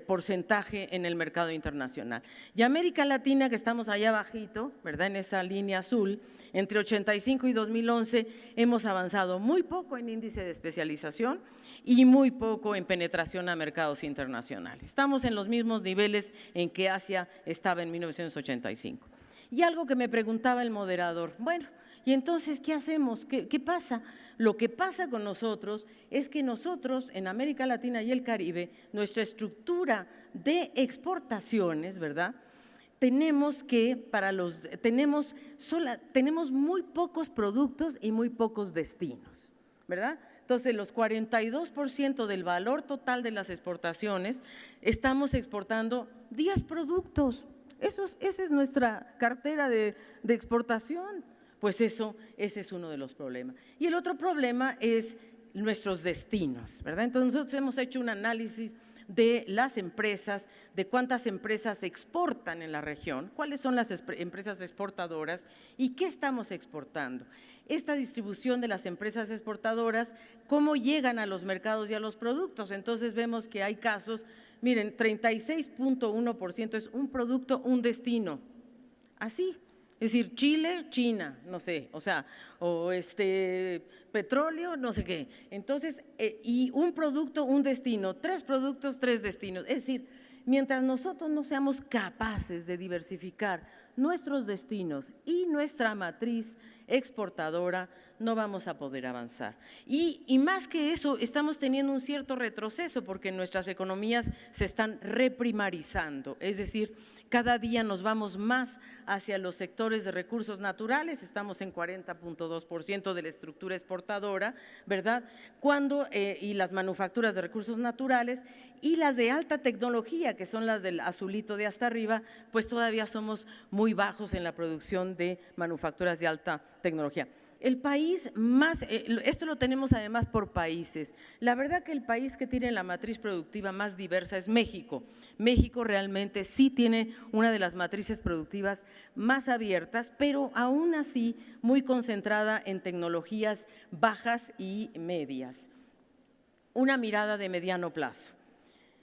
porcentaje en el mercado internacional. Y América Latina, que estamos allá abajito, ¿verdad?, en esa línea azul, entre 85 y 2011 hemos avanzado muy poco en índice de especialización y muy poco en penetración a mercados internacionales. Estamos en los mismos niveles en que Asia estaba en 1985. Y algo que me preguntaba el moderador, bueno, ¿y entonces qué hacemos? ¿Qué pasa? Lo que pasa con nosotros es que nosotros en América Latina y el Caribe, nuestra estructura de exportaciones, ¿verdad?, tenemos muy pocos productos y muy pocos destinos, ¿verdad? Entonces, los 42% del valor total de las exportaciones estamos exportando 10 productos. Esa es nuestra cartera de exportación. Pues ese es uno de los problemas. Y el otro problema es nuestros destinos, ¿verdad? Entonces nosotros hemos hecho un análisis de las empresas, de cuántas empresas exportan en la región, cuáles son las empresas exportadoras y qué estamos exportando. Esta distribución de las empresas exportadoras, cómo llegan a los mercados y a los productos. Entonces vemos que hay casos, miren, 36.1% es un producto, un destino, así. Es decir, Chile, China, no sé, o petróleo, no sé qué. Entonces, y un producto, un destino, 3 productos, 3 destinos. Es decir, mientras nosotros no seamos capaces de diversificar nuestros destinos y nuestra matriz exportadora, no vamos a poder avanzar. Y más que eso, estamos teniendo un cierto retroceso porque nuestras economías se están reprimarizando, es decir, cada día nos vamos más hacia los sectores de recursos naturales, estamos en 40.2% de la estructura exportadora, ¿verdad? Y las manufacturas de recursos naturales y las de alta tecnología, que son las del azulito de hasta arriba, pues todavía somos muy bajos en la producción de manufacturas de alta tecnología. El país más, esto lo tenemos además por países. La verdad que el país que tiene la matriz productiva más diversa es México. México realmente sí tiene una de las matrices productivas más abiertas, pero aún así muy concentrada en tecnologías bajas y medias. Una mirada de mediano plazo.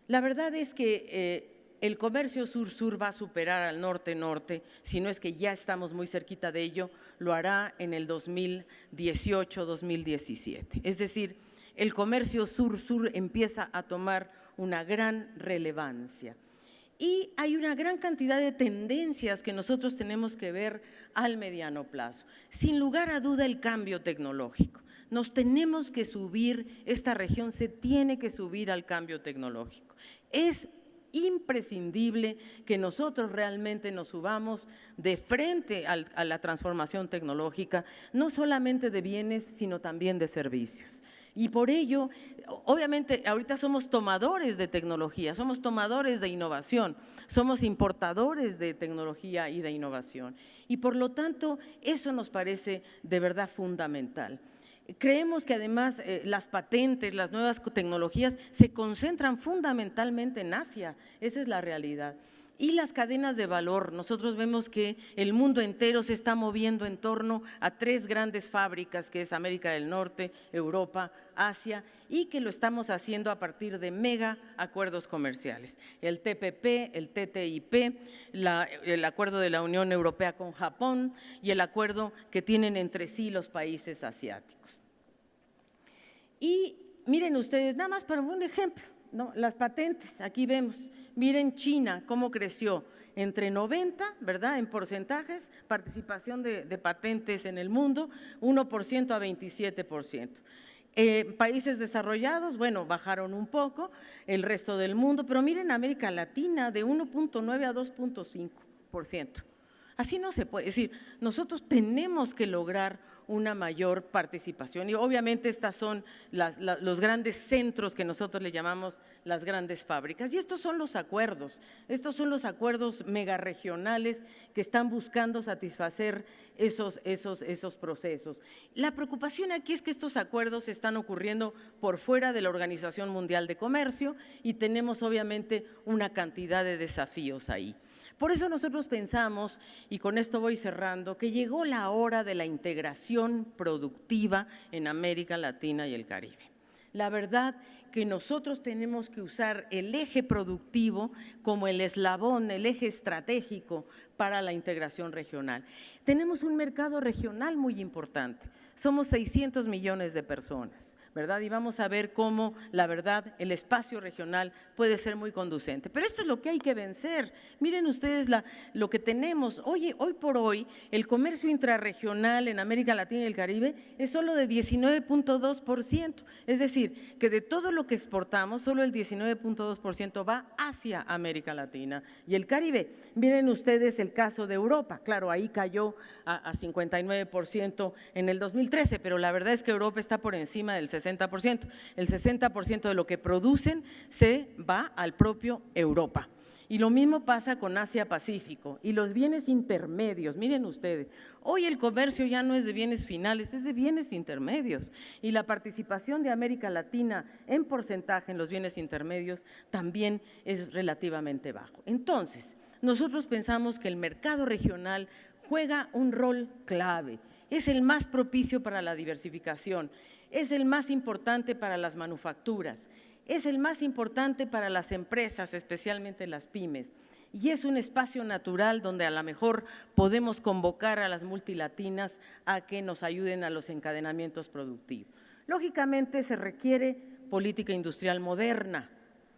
La verdad es que el comercio sur-sur va a superar al norte-norte, si no es que ya estamos muy cerquita de ello, lo hará en el 2018-2017. Es decir, el comercio sur-sur empieza a tomar una gran relevancia. Y hay una gran cantidad de tendencias que nosotros tenemos que ver al mediano plazo. Sin lugar a duda, el cambio tecnológico. Nos tenemos que subir, esta región se tiene que subir al cambio tecnológico. Es imprescindible que nosotros realmente nos subamos de frente a la transformación tecnológica, no solamente de bienes, sino también de servicios. Y por ello, obviamente, ahorita somos tomadores de tecnología, somos tomadores de innovación, somos importadores de tecnología y de innovación. Y por lo tanto, eso nos parece de verdad fundamental. Creemos que además las patentes, las nuevas tecnologías se concentran fundamentalmente en Asia, esa es la realidad. Y las cadenas de valor, nosotros vemos que el mundo entero se está moviendo en torno a 3 grandes fábricas, que es América del Norte, Europa, Asia, y que lo estamos haciendo a partir de mega acuerdos comerciales. El TPP, el TTIP, el acuerdo de la Unión Europea con Japón y el acuerdo que tienen entre sí los países asiáticos. Y miren ustedes, nada más para un ejemplo, ¿no? Las patentes, aquí vemos, miren China cómo creció entre 90, ¿verdad?, en porcentajes, participación de patentes en el mundo, 1% a 27%. Países desarrollados, bueno, bajaron un poco, el resto del mundo, pero miren América Latina de 1.9 a 2.5%. Así no se puede, es decir, nosotros tenemos que lograr una mayor participación. Y obviamente estas son los grandes centros que nosotros le llamamos las grandes fábricas. Y estos son los acuerdos megarregionales que están buscando satisfacer esos procesos. La preocupación aquí es que estos acuerdos están ocurriendo por fuera de la Organización Mundial de Comercio y tenemos obviamente una cantidad de desafíos ahí. Por eso nosotros pensamos, y con esto voy cerrando, que llegó la hora de la integración productiva en América Latina y el Caribe. La verdad que nosotros tenemos que usar el eje productivo como el eslabón, el eje estratégico para la integración regional. Tenemos un mercado regional muy importante, somos 600 millones de personas, ¿verdad? Y vamos a ver cómo, la verdad, el espacio regional puede ser muy conducente. Pero esto es lo que hay que vencer. Miren ustedes lo que tenemos. Hoy por hoy, el comercio intrarregional en América Latina y el Caribe es solo de 19.2%. Es decir, que de todo lo que exportamos, solo el 19.2% va hacia América Latina y el Caribe. Miren ustedes el caso de Europa. Claro, ahí cayó a 59% en el 2013, pero la verdad es que Europa está por encima del 60%. El 60% de lo que producen se va al propio Europa. Y lo mismo pasa con Asia-Pacífico y los bienes intermedios. Miren ustedes, hoy el comercio ya no es de bienes finales, es de bienes intermedios. Y la participación de América Latina en porcentaje en los bienes intermedios también es relativamente bajo. Entonces, nosotros pensamos que el mercado regional juega un rol clave, es el más propicio para la diversificación, es el más importante para las manufacturas, es el más importante para las empresas, especialmente las pymes, y es un espacio natural donde a lo mejor podemos convocar a las multilatinas a que nos ayuden a los encadenamientos productivos. Lógicamente se requiere política industrial moderna,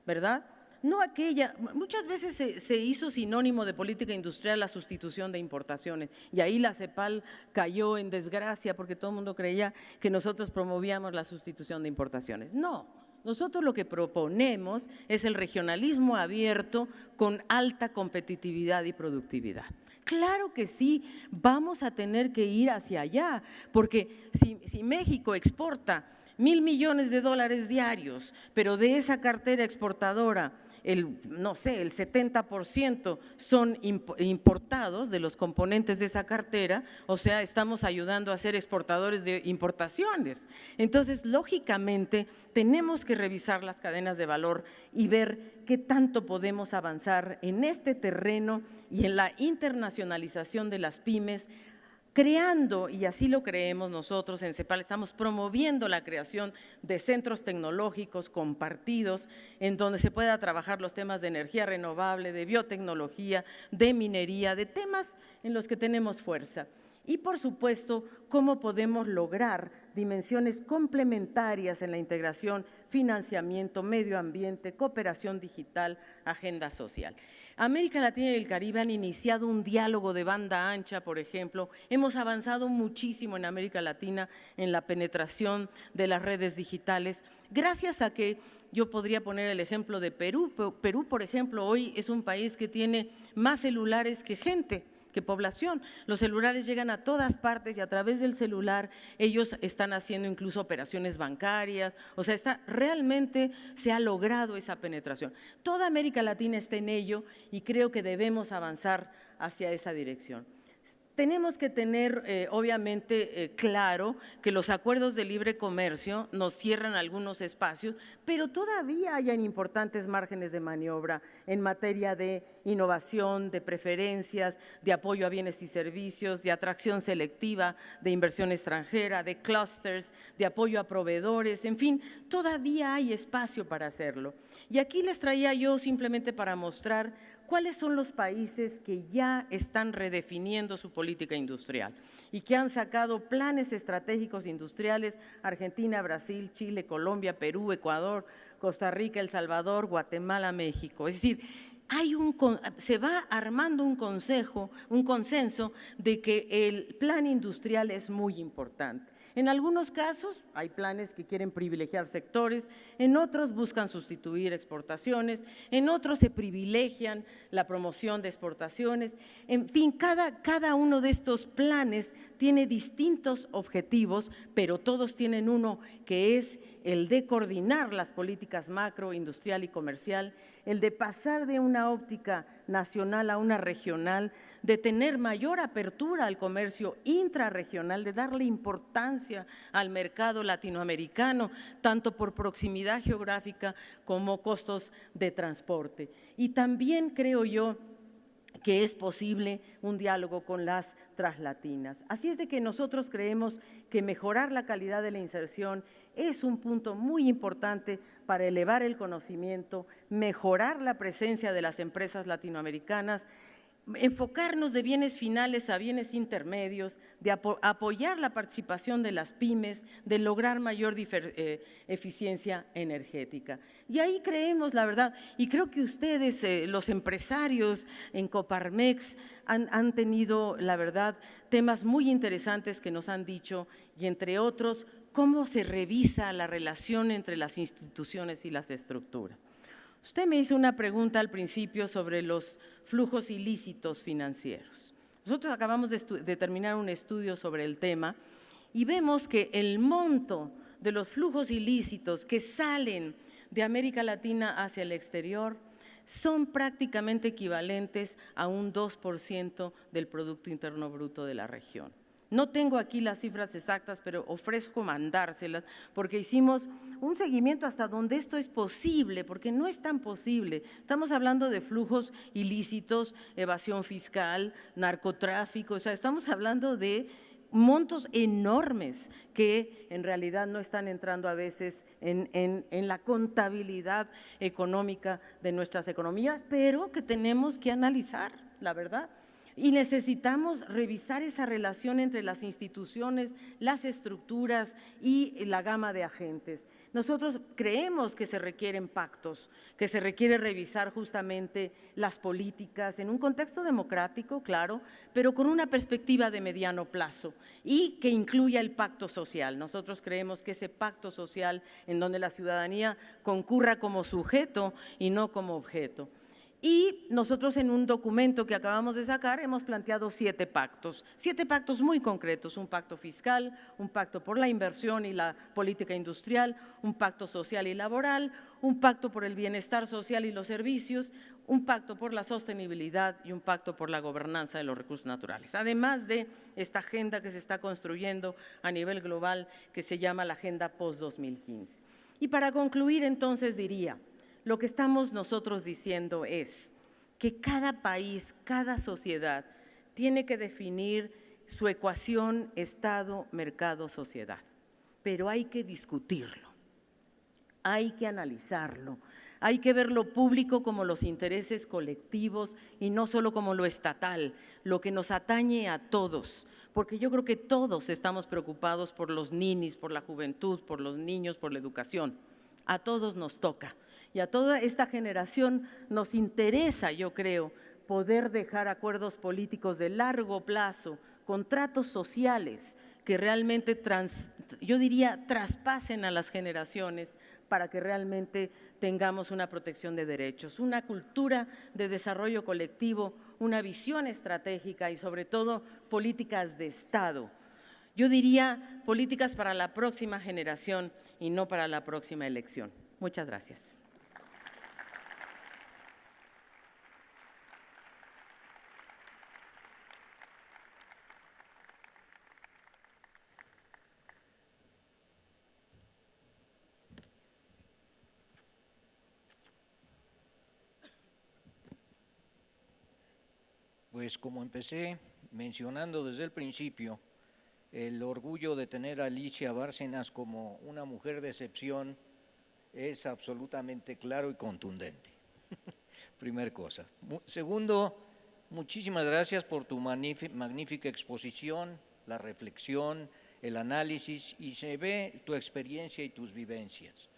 ¿verdad? No aquella, muchas veces se hizo sinónimo de política industrial la sustitución de importaciones y ahí la CEPAL cayó en desgracia porque todo el mundo creía que nosotros promovíamos la sustitución de importaciones. No, nosotros lo que proponemos es el regionalismo abierto con alta competitividad y productividad. Claro que sí, vamos a tener que ir hacia allá, porque si México exporta 1.000 millones de dólares diarios, pero de esa cartera exportadora el 70% son importados de los componentes de esa cartera, o sea, estamos ayudando a ser exportadores de importaciones. Entonces, lógicamente, tenemos que revisar las cadenas de valor y ver qué tanto podemos avanzar en este terreno y en la internacionalización de las pymes, creando, y así lo creemos nosotros en CEPAL, estamos promoviendo la creación de centros tecnológicos compartidos en donde se pueda trabajar los temas de energía renovable, de biotecnología, de minería, de temas en los que tenemos fuerza. Y, por supuesto, cómo podemos lograr dimensiones complementarias en la integración, financiamiento, medio ambiente, cooperación digital, agenda social. América Latina y el Caribe han iniciado un diálogo de banda ancha, por ejemplo. Hemos avanzado muchísimo en América Latina en la penetración de las redes digitales, gracias a que yo podría poner el ejemplo de Perú. Perú, por ejemplo, hoy es un país que tiene más celulares que gente, que población. Los celulares llegan a todas partes y a través del celular ellos están haciendo incluso operaciones bancarias, o sea, realmente se ha logrado esa penetración. Toda América Latina está en ello y creo que debemos avanzar hacia esa dirección. Tenemos que tener, obviamente, claro que los acuerdos de libre comercio nos cierran algunos espacios, pero todavía hay importantes márgenes de maniobra en materia de innovación, de preferencias, de apoyo a bienes y servicios, de atracción selectiva, de inversión extranjera, de clústeres, de apoyo a proveedores, en fin, todavía hay espacio para hacerlo. Y aquí les traía yo simplemente para mostrar cuáles son los países que ya están redefiniendo su política industrial y que han sacado planes estratégicos industriales: Argentina, Brasil, Chile, Colombia, Perú, Ecuador, Costa Rica, El Salvador, Guatemala, México. Es decir, se va armando un consenso de que el plan industrial es muy importante. En algunos casos hay planes que quieren privilegiar sectores, en otros buscan sustituir exportaciones, en otros se privilegian la promoción de exportaciones. En fin, cada uno de estos planes tiene distintos objetivos, pero todos tienen uno que es el de coordinar las políticas macro, industrial y comercial, el de pasar de una óptica nacional a una regional, de tener mayor apertura al comercio intrarregional, de darle importancia al mercado latinoamericano, tanto por proximidad geográfica como costos de transporte. Y también creo yo que es posible un diálogo con las traslatinas. Así es de que nosotros creemos que mejorar la calidad de la inserción es un punto muy importante para elevar el conocimiento, mejorar la presencia de las empresas latinoamericanas, enfocarnos de bienes finales a bienes intermedios, de apoyar la participación de las pymes, de lograr mayor eficiencia energética. Y ahí creemos, la verdad, y creo que ustedes, los empresarios en Coparmex, han tenido, la verdad, temas muy interesantes que nos han dicho, y entre otros, cómo se revisa la relación entre las instituciones y las estructuras. Usted me hizo una pregunta al principio sobre los flujos ilícitos financieros. Nosotros acabamos de terminar un estudio sobre el tema y vemos que el monto de los flujos ilícitos que salen de América Latina hacia el exterior son prácticamente equivalentes a un 2% del Producto Interno Bruto de la región. No tengo aquí las cifras exactas, pero ofrezco mandárselas porque hicimos un seguimiento hasta donde esto es posible, porque no es tan posible. Estamos hablando de flujos ilícitos, evasión fiscal, narcotráfico, o sea, estamos hablando de montos enormes que en realidad no están entrando a veces en la contabilidad económica de nuestras economías, pero que tenemos que analizar, la verdad. Y necesitamos revisar esa relación entre las instituciones, las estructuras y la gama de agentes. Nosotros creemos que se requieren pactos, que se requiere revisar justamente las políticas en un contexto democrático, claro, pero con una perspectiva de mediano plazo y que incluya el pacto social. Nosotros creemos que ese pacto social en donde la ciudadanía concurra como sujeto y no como objeto. Y nosotros en un documento que acabamos de sacar hemos planteado 7 pactos muy concretos, un pacto fiscal, un pacto por la inversión y la política industrial, un pacto social y laboral, un pacto por el bienestar social y los servicios, un pacto por la sostenibilidad y un pacto por la gobernanza de los recursos naturales. Además de esta agenda que se está construyendo a nivel global que se llama la Agenda Post-2015. Y para concluir entonces diría, lo que estamos nosotros diciendo es que cada país, cada sociedad tiene que definir su ecuación Estado, mercado, sociedad, pero hay que discutirlo, hay que analizarlo, hay que ver lo público como los intereses colectivos y no solo como lo estatal, lo que nos atañe a todos, porque yo creo que todos estamos preocupados por los ninis, por la juventud, por los niños, por la educación, a todos nos toca. Y a toda esta generación nos interesa, yo creo, poder dejar acuerdos políticos de largo plazo, contratos sociales que realmente, yo diría, traspasen a las generaciones para que realmente tengamos una protección de derechos, una cultura de desarrollo colectivo, una visión estratégica y sobre todo políticas de Estado. Yo diría políticas para la próxima generación y no para la próxima elección. Muchas gracias. Pues como empecé mencionando desde el principio, el orgullo de tener a Alicia Bárcenas como una mujer de excepción es absolutamente claro y contundente. Primer cosa. Segundo, muchísimas gracias por tu magnífica exposición, la reflexión, el análisis, y se ve tu experiencia y tus vivencias.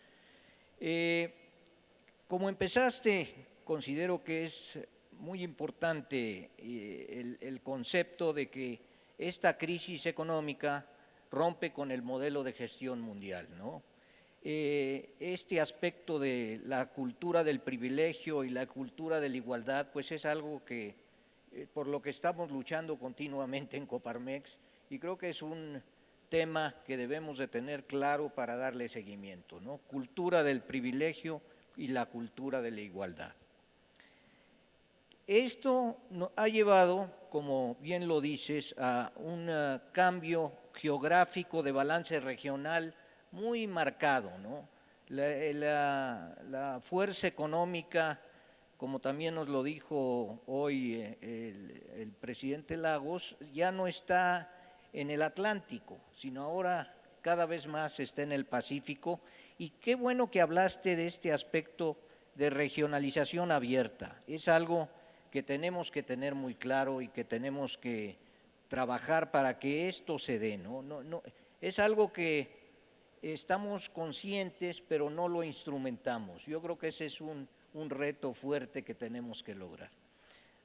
Como empezaste considero que es muy importante el concepto de que esta crisis económica rompe con el modelo de gestión mundial, ¿no? Este aspecto de la cultura del privilegio y la cultura de la igualdad, pues es algo que por lo que estamos luchando continuamente en Coparmex, y creo que es un tema que debemos de tener claro para darle seguimiento, ¿no? Cultura del privilegio y la cultura de la igualdad. Esto ha llevado, como bien lo dices, a un cambio geográfico de balance regional muy marcado, ¿no? La fuerza económica, como también nos lo dijo hoy el presidente Lagos, ya no está en el Atlántico, sino ahora cada vez más está en el Pacífico. Y qué bueno que hablaste de este aspecto de regionalización abierta. Es algo que tenemos que tener muy claro y que tenemos que trabajar para que esto se dé, ¿no? Es algo que estamos conscientes, pero no lo instrumentamos. Yo creo que ese es un reto fuerte que tenemos que lograr.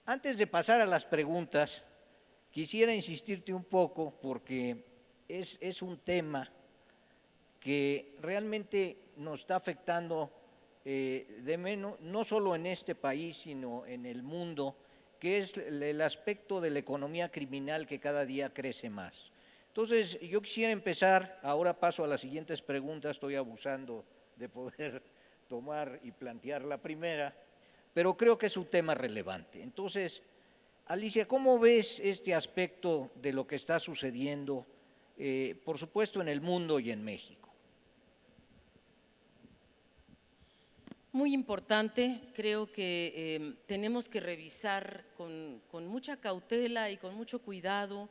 Antes de pasar a las preguntas, quisiera insistirte un poco porque es un tema que realmente nos está afectando no solo en este país, sino en el mundo, que es el aspecto de la economía criminal que cada día crece más. Entonces, yo quisiera empezar, ahora paso a las siguientes preguntas, estoy abusando de poder tomar y plantear la primera, pero creo que es un tema relevante. Entonces, Alicia, ¿cómo ves este aspecto de lo que está sucediendo, por supuesto, en el mundo y en México? Muy importante, creo que tenemos que revisar con mucha cautela y con mucho cuidado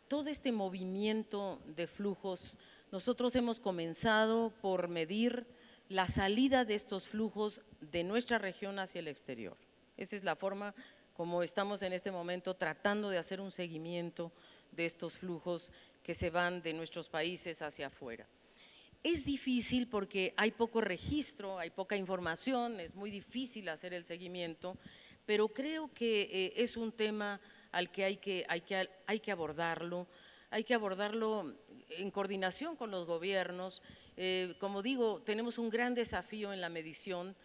todo este movimiento de flujos. Nosotros hemos comenzado por medir la salida de estos flujos de nuestra región hacia el exterior. Esa es la forma como estamos en este momento tratando de hacer un seguimiento de estos flujos que se van de nuestros países hacia afuera. Es difícil porque hay poco registro, hay poca información, es muy difícil hacer el seguimiento, pero creo que es un tema al que hay que abordarlo en coordinación con los gobiernos. Como digo, tenemos un gran desafío en la medición.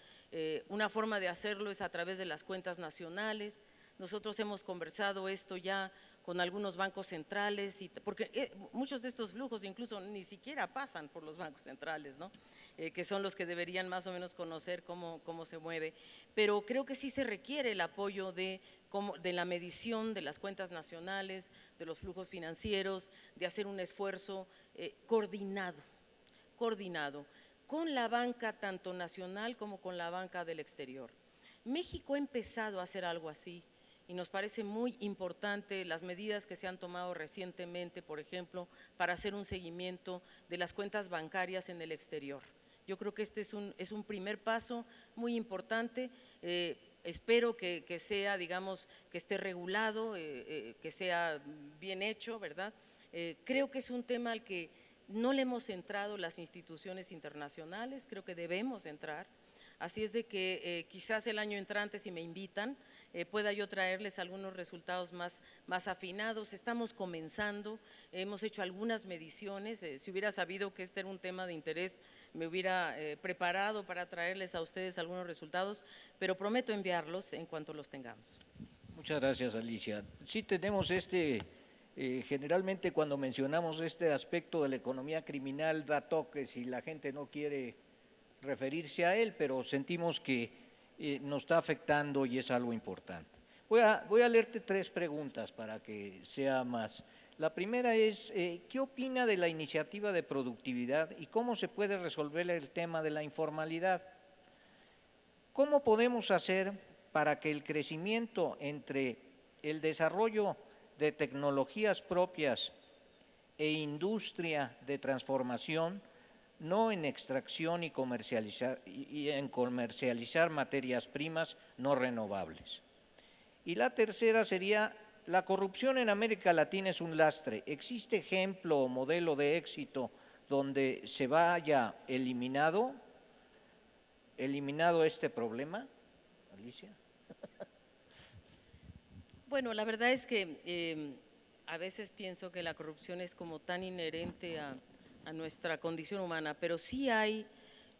Una forma de hacerlo es a través de las cuentas nacionales. Nosotros hemos conversado esto ya con algunos bancos centrales, porque muchos de estos flujos incluso ni siquiera pasan por los bancos centrales, ¿no? Que son los que deberían más o menos conocer cómo se mueve, pero creo que sí se requiere el apoyo de la medición de las cuentas nacionales, de los flujos financieros, de hacer un esfuerzo coordinado con la banca tanto nacional como con la banca del exterior. México ha empezado a hacer algo así y nos parece muy importante las medidas que se han tomado recientemente, por ejemplo, para hacer un seguimiento de las cuentas bancarias en el exterior. Yo creo que este es un primer paso muy importante. Espero que sea, digamos, que esté regulado, que sea bien hecho, ¿verdad? Creo que es un tema al que no le hemos entrado las instituciones internacionales, creo que debemos entrar. Así es de que quizás el año entrante, si me invitan, pueda yo traerles algunos resultados más afinados. Estamos comenzando, hemos hecho algunas mediciones. Si hubiera sabido que este era un tema de interés, me hubiera preparado para traerles a ustedes algunos resultados, pero prometo enviarlos en cuanto los tengamos. Muchas gracias, Alicia. Sí tenemos generalmente cuando mencionamos este aspecto de la economía criminal da toques y la gente no quiere referirse a él, pero sentimos que nos está afectando y es algo importante. Voy a leerte 3 preguntas para que sea más. La primera es, ¿qué opina de la iniciativa de productividad y cómo se puede resolver el tema de la informalidad? ¿Cómo podemos hacer para que el crecimiento entre el desarrollo de tecnologías propias e industria de transformación, no en extracción y en comercializar materias primas no renovables? Y la tercera sería, la corrupción en América Latina es un lastre. ¿Existe ejemplo o modelo de éxito donde se vaya eliminado este problema? Alicia. Bueno, la verdad es que a veces pienso que la corrupción es como tan inherente a nuestra condición humana, pero sí hay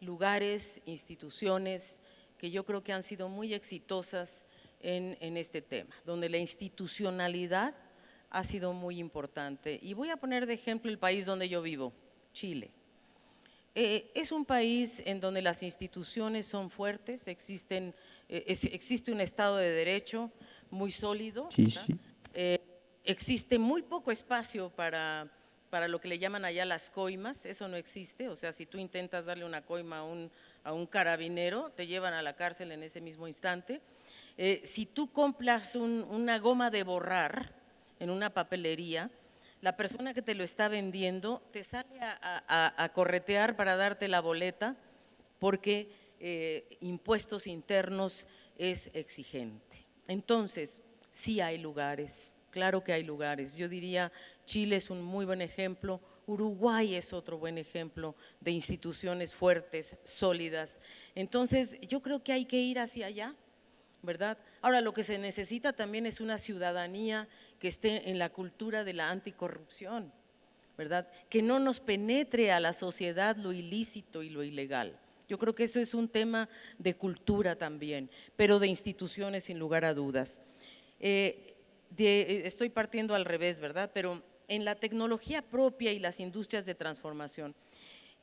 lugares, instituciones que yo creo que han sido muy exitosas en este tema, donde la institucionalidad ha sido muy importante. Y voy a poner de ejemplo el país donde yo vivo, Chile. Es un país en donde las instituciones son fuertes, existe un Estado de Derecho muy sólido, Sí, sí. existe muy poco espacio para lo que le llaman allá las coimas, eso no existe, o sea, si tú intentas darle una coima a un carabinero, te llevan a la cárcel en ese mismo instante. Si tú compras una goma de borrar en una papelería, la persona que te lo está vendiendo te sale a corretear para darte la boleta porque impuestos internos es exigente. Entonces, sí hay lugares, claro que hay lugares. Yo diría, Chile es un muy buen ejemplo, Uruguay es otro buen ejemplo de instituciones fuertes, sólidas. Entonces, yo creo que hay que ir hacia allá, ¿verdad? Ahora, lo que se necesita también es una ciudadanía que esté en la cultura de la anticorrupción, ¿verdad? Que no nos penetre a la sociedad lo ilícito y lo ilegal. Yo creo que eso es un tema de cultura también, pero de instituciones sin lugar a dudas. Estoy partiendo al revés, ¿verdad? Pero en la tecnología propia y las industrias de transformación,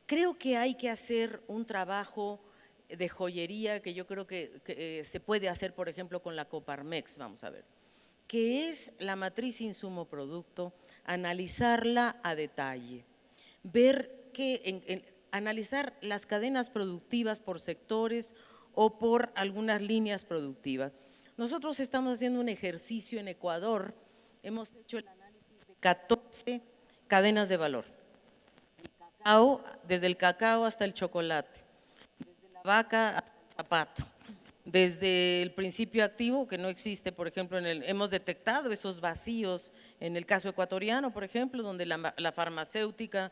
creo que hay que hacer un trabajo de joyería que yo creo que se puede hacer, por ejemplo, con la Coparmex, vamos a ver, que es la matriz insumo-producto, analizarla a detalle, ver analizar las cadenas productivas por sectores o por algunas líneas productivas. Nosotros estamos haciendo un ejercicio en Ecuador, hemos hecho el análisis de 14 cadenas de valor, desde el cacao hasta el chocolate, desde la vaca hasta el zapato, desde el principio activo, que no existe, por ejemplo, hemos detectado esos vacíos en el caso ecuatoriano, por ejemplo, donde la farmacéutica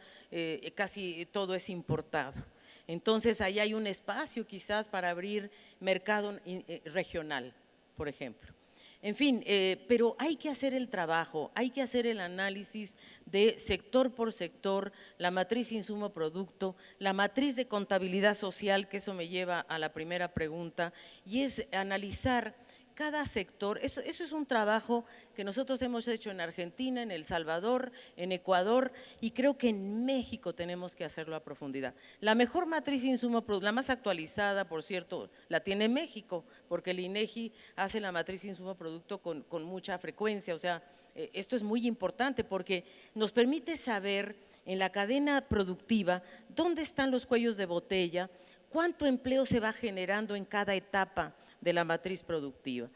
casi todo es importado. Entonces, ahí hay un espacio quizás para abrir mercado regional, por ejemplo. En fin, pero hay que hacer el trabajo, hay que hacer el análisis de sector por sector, la matriz insumo-producto, la matriz de contabilidad social, que eso me lleva a la primera pregunta, y es analizar cada sector. Eso es un trabajo que nosotros hemos hecho en Argentina, en El Salvador, en Ecuador, y creo que en México tenemos que hacerlo a profundidad. La mejor matriz insumo-producto, la más actualizada, por cierto, la tiene México, porque el INEGI hace la matriz insumo-producto con mucha frecuencia. O sea, esto es muy importante porque nos permite saber en la cadena productiva dónde están los cuellos de botella, cuánto empleo se va generando en cada etapa de la matriz productiva.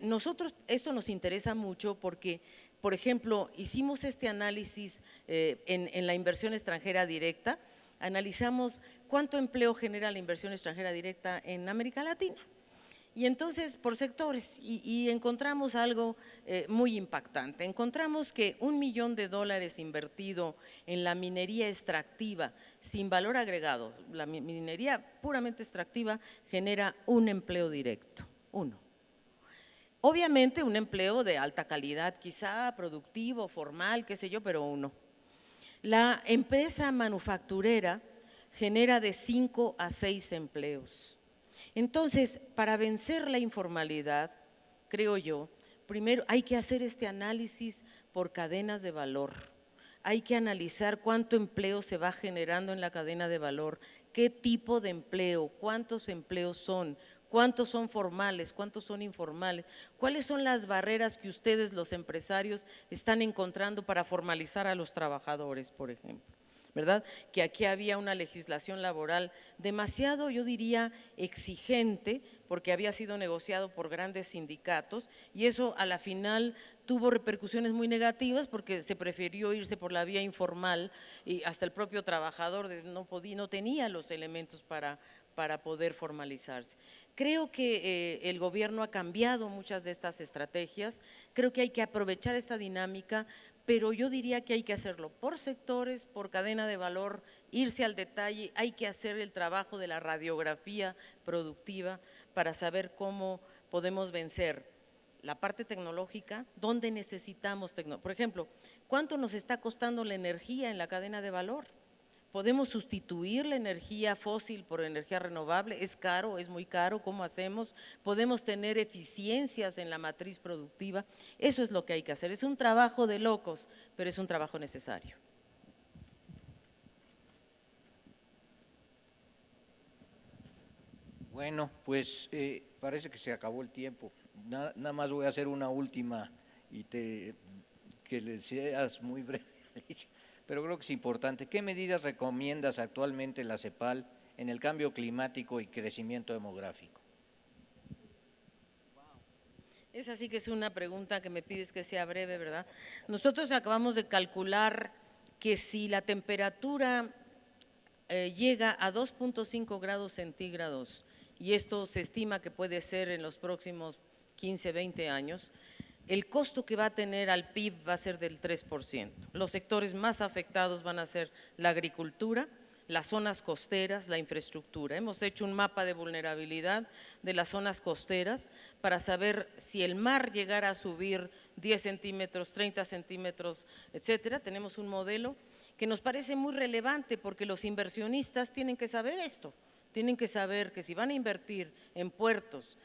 Nosotros, esto nos interesa mucho porque, por ejemplo, hicimos este análisis en la inversión extranjera directa, analizamos cuánto empleo genera la inversión extranjera directa en América Latina. Y entonces, por sectores, y encontramos algo muy impactante. Encontramos que $1 millón invertido en la minería extractiva sin valor agregado, la minería puramente extractiva, genera un empleo directo, uno. Obviamente un empleo de alta calidad, quizá productivo, formal, qué sé yo, pero uno. La empresa manufacturera genera de 5 a 6 empleos. Entonces, para vencer la informalidad, creo yo, primero hay que hacer este análisis por cadenas de valor. Hay que analizar cuánto empleo se va generando en la cadena de valor, qué tipo de empleo, cuántos empleos son, cuántos son formales, cuántos son informales, cuáles son las barreras que ustedes, los empresarios, están encontrando para formalizar a los trabajadores, por ejemplo. ¿Verdad? Que aquí había una legislación laboral demasiado, yo diría, exigente, porque había sido negociado por grandes sindicatos y eso a la final tuvo repercusiones muy negativas porque se prefirió irse por la vía informal y hasta el propio trabajador no tenía los elementos para poder formalizarse. Creo que el gobierno ha cambiado muchas de estas estrategias, creo que hay que aprovechar esta dinámica, pero yo diría que hay que hacerlo por sectores, por cadena de valor, irse al detalle, hay que hacer el trabajo de la radiografía productiva para saber cómo podemos vencer la parte tecnológica, dónde necesitamos tecnología. Por ejemplo, ¿cuánto nos está costando la energía en la cadena de valor? ¿Podemos sustituir la energía fósil por energía renovable? ¿Es caro? ¿Es muy caro? ¿Cómo hacemos? ¿Podemos tener eficiencias en la matriz productiva? Eso es lo que hay que hacer. Es un trabajo de locos, pero es un trabajo necesario. Bueno, pues parece que se acabó el tiempo. Nada más voy a hacer una última y que le seas muy breve, Alicia. Pero creo que es importante. ¿Qué medidas recomiendas actualmente la CEPAL en el cambio climático y crecimiento demográfico? Esa sí que es una pregunta que me pides que sea breve, ¿verdad? Nosotros acabamos de calcular que si la temperatura llega a 2.5 grados centígrados, y esto se estima que puede ser en los próximos 15, 20 años, el costo que va a tener al PIB va a ser del 3%. Los sectores más afectados van a ser la agricultura, las zonas costeras, la infraestructura. Hemos hecho un mapa de vulnerabilidad de las zonas costeras para saber si el mar llegara a subir 10 centímetros, 30 centímetros, etcétera. Tenemos un modelo que nos parece muy relevante porque los inversionistas tienen que saber esto. Tienen que saber que si van a invertir en puertos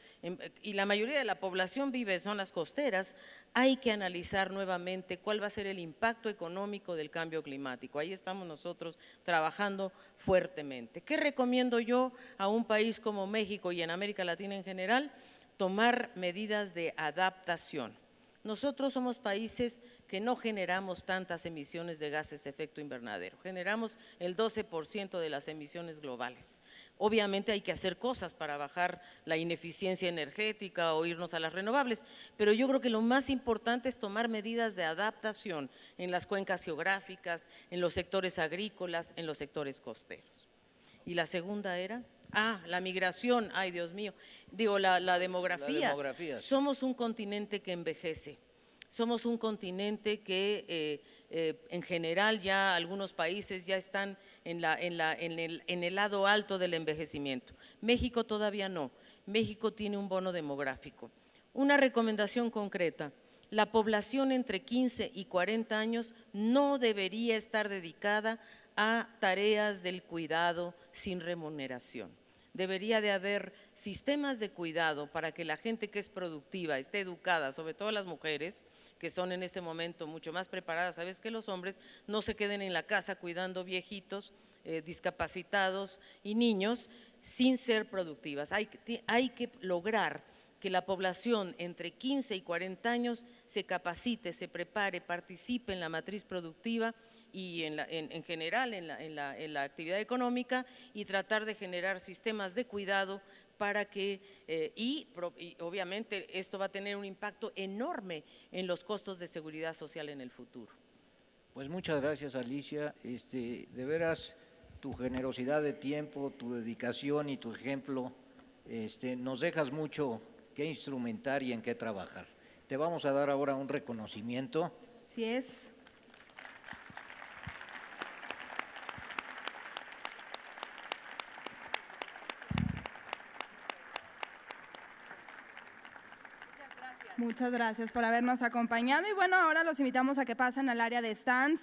y la mayoría de la población vive en zonas costeras, hay que analizar nuevamente cuál va a ser el impacto económico del cambio climático. Ahí estamos nosotros trabajando fuertemente. ¿Qué recomiendo yo a un país como México y en América Latina en general? Tomar medidas de adaptación. Nosotros somos países que no generamos tantas emisiones de gases de efecto invernadero, generamos el 12% de las emisiones globales. Obviamente hay que hacer cosas para bajar la ineficiencia energética o irnos a las renovables, pero yo creo que lo más importante es tomar medidas de adaptación en las cuencas geográficas, en los sectores agrícolas, en los sectores costeros. ¿Y la segunda era? La migración, ay Dios mío, digo la demografía. La demografía. Somos un continente que envejece, somos un continente que en general ya algunos países ya están en el lado alto del envejecimiento. México todavía no, México tiene un bono demográfico. Una recomendación concreta, la población entre 15 y 40 años no debería estar dedicada a tareas del cuidado sin remuneración. Debería de haber sistemas de cuidado para que la gente que es productiva esté educada, sobre todo las mujeres, que son en este momento mucho más preparadas, sabes que los hombres no se queden en la casa cuidando viejitos, discapacitados y niños sin ser productivas. Hay que lograr que la población entre 15 y 40 años se capacite, se prepare, participe en la matriz productiva y en general en la actividad económica y tratar de generar sistemas de cuidado para que, y obviamente esto va a tener un impacto enorme en los costos de seguridad social en el futuro. Pues muchas gracias, Alicia. De veras, tu generosidad de tiempo, tu dedicación y tu ejemplo, nos dejas mucho que instrumentar y en qué trabajar. Te vamos a dar ahora un reconocimiento. Así es. Muchas gracias por habernos acompañado y bueno, ahora los invitamos a que pasen al área de stands.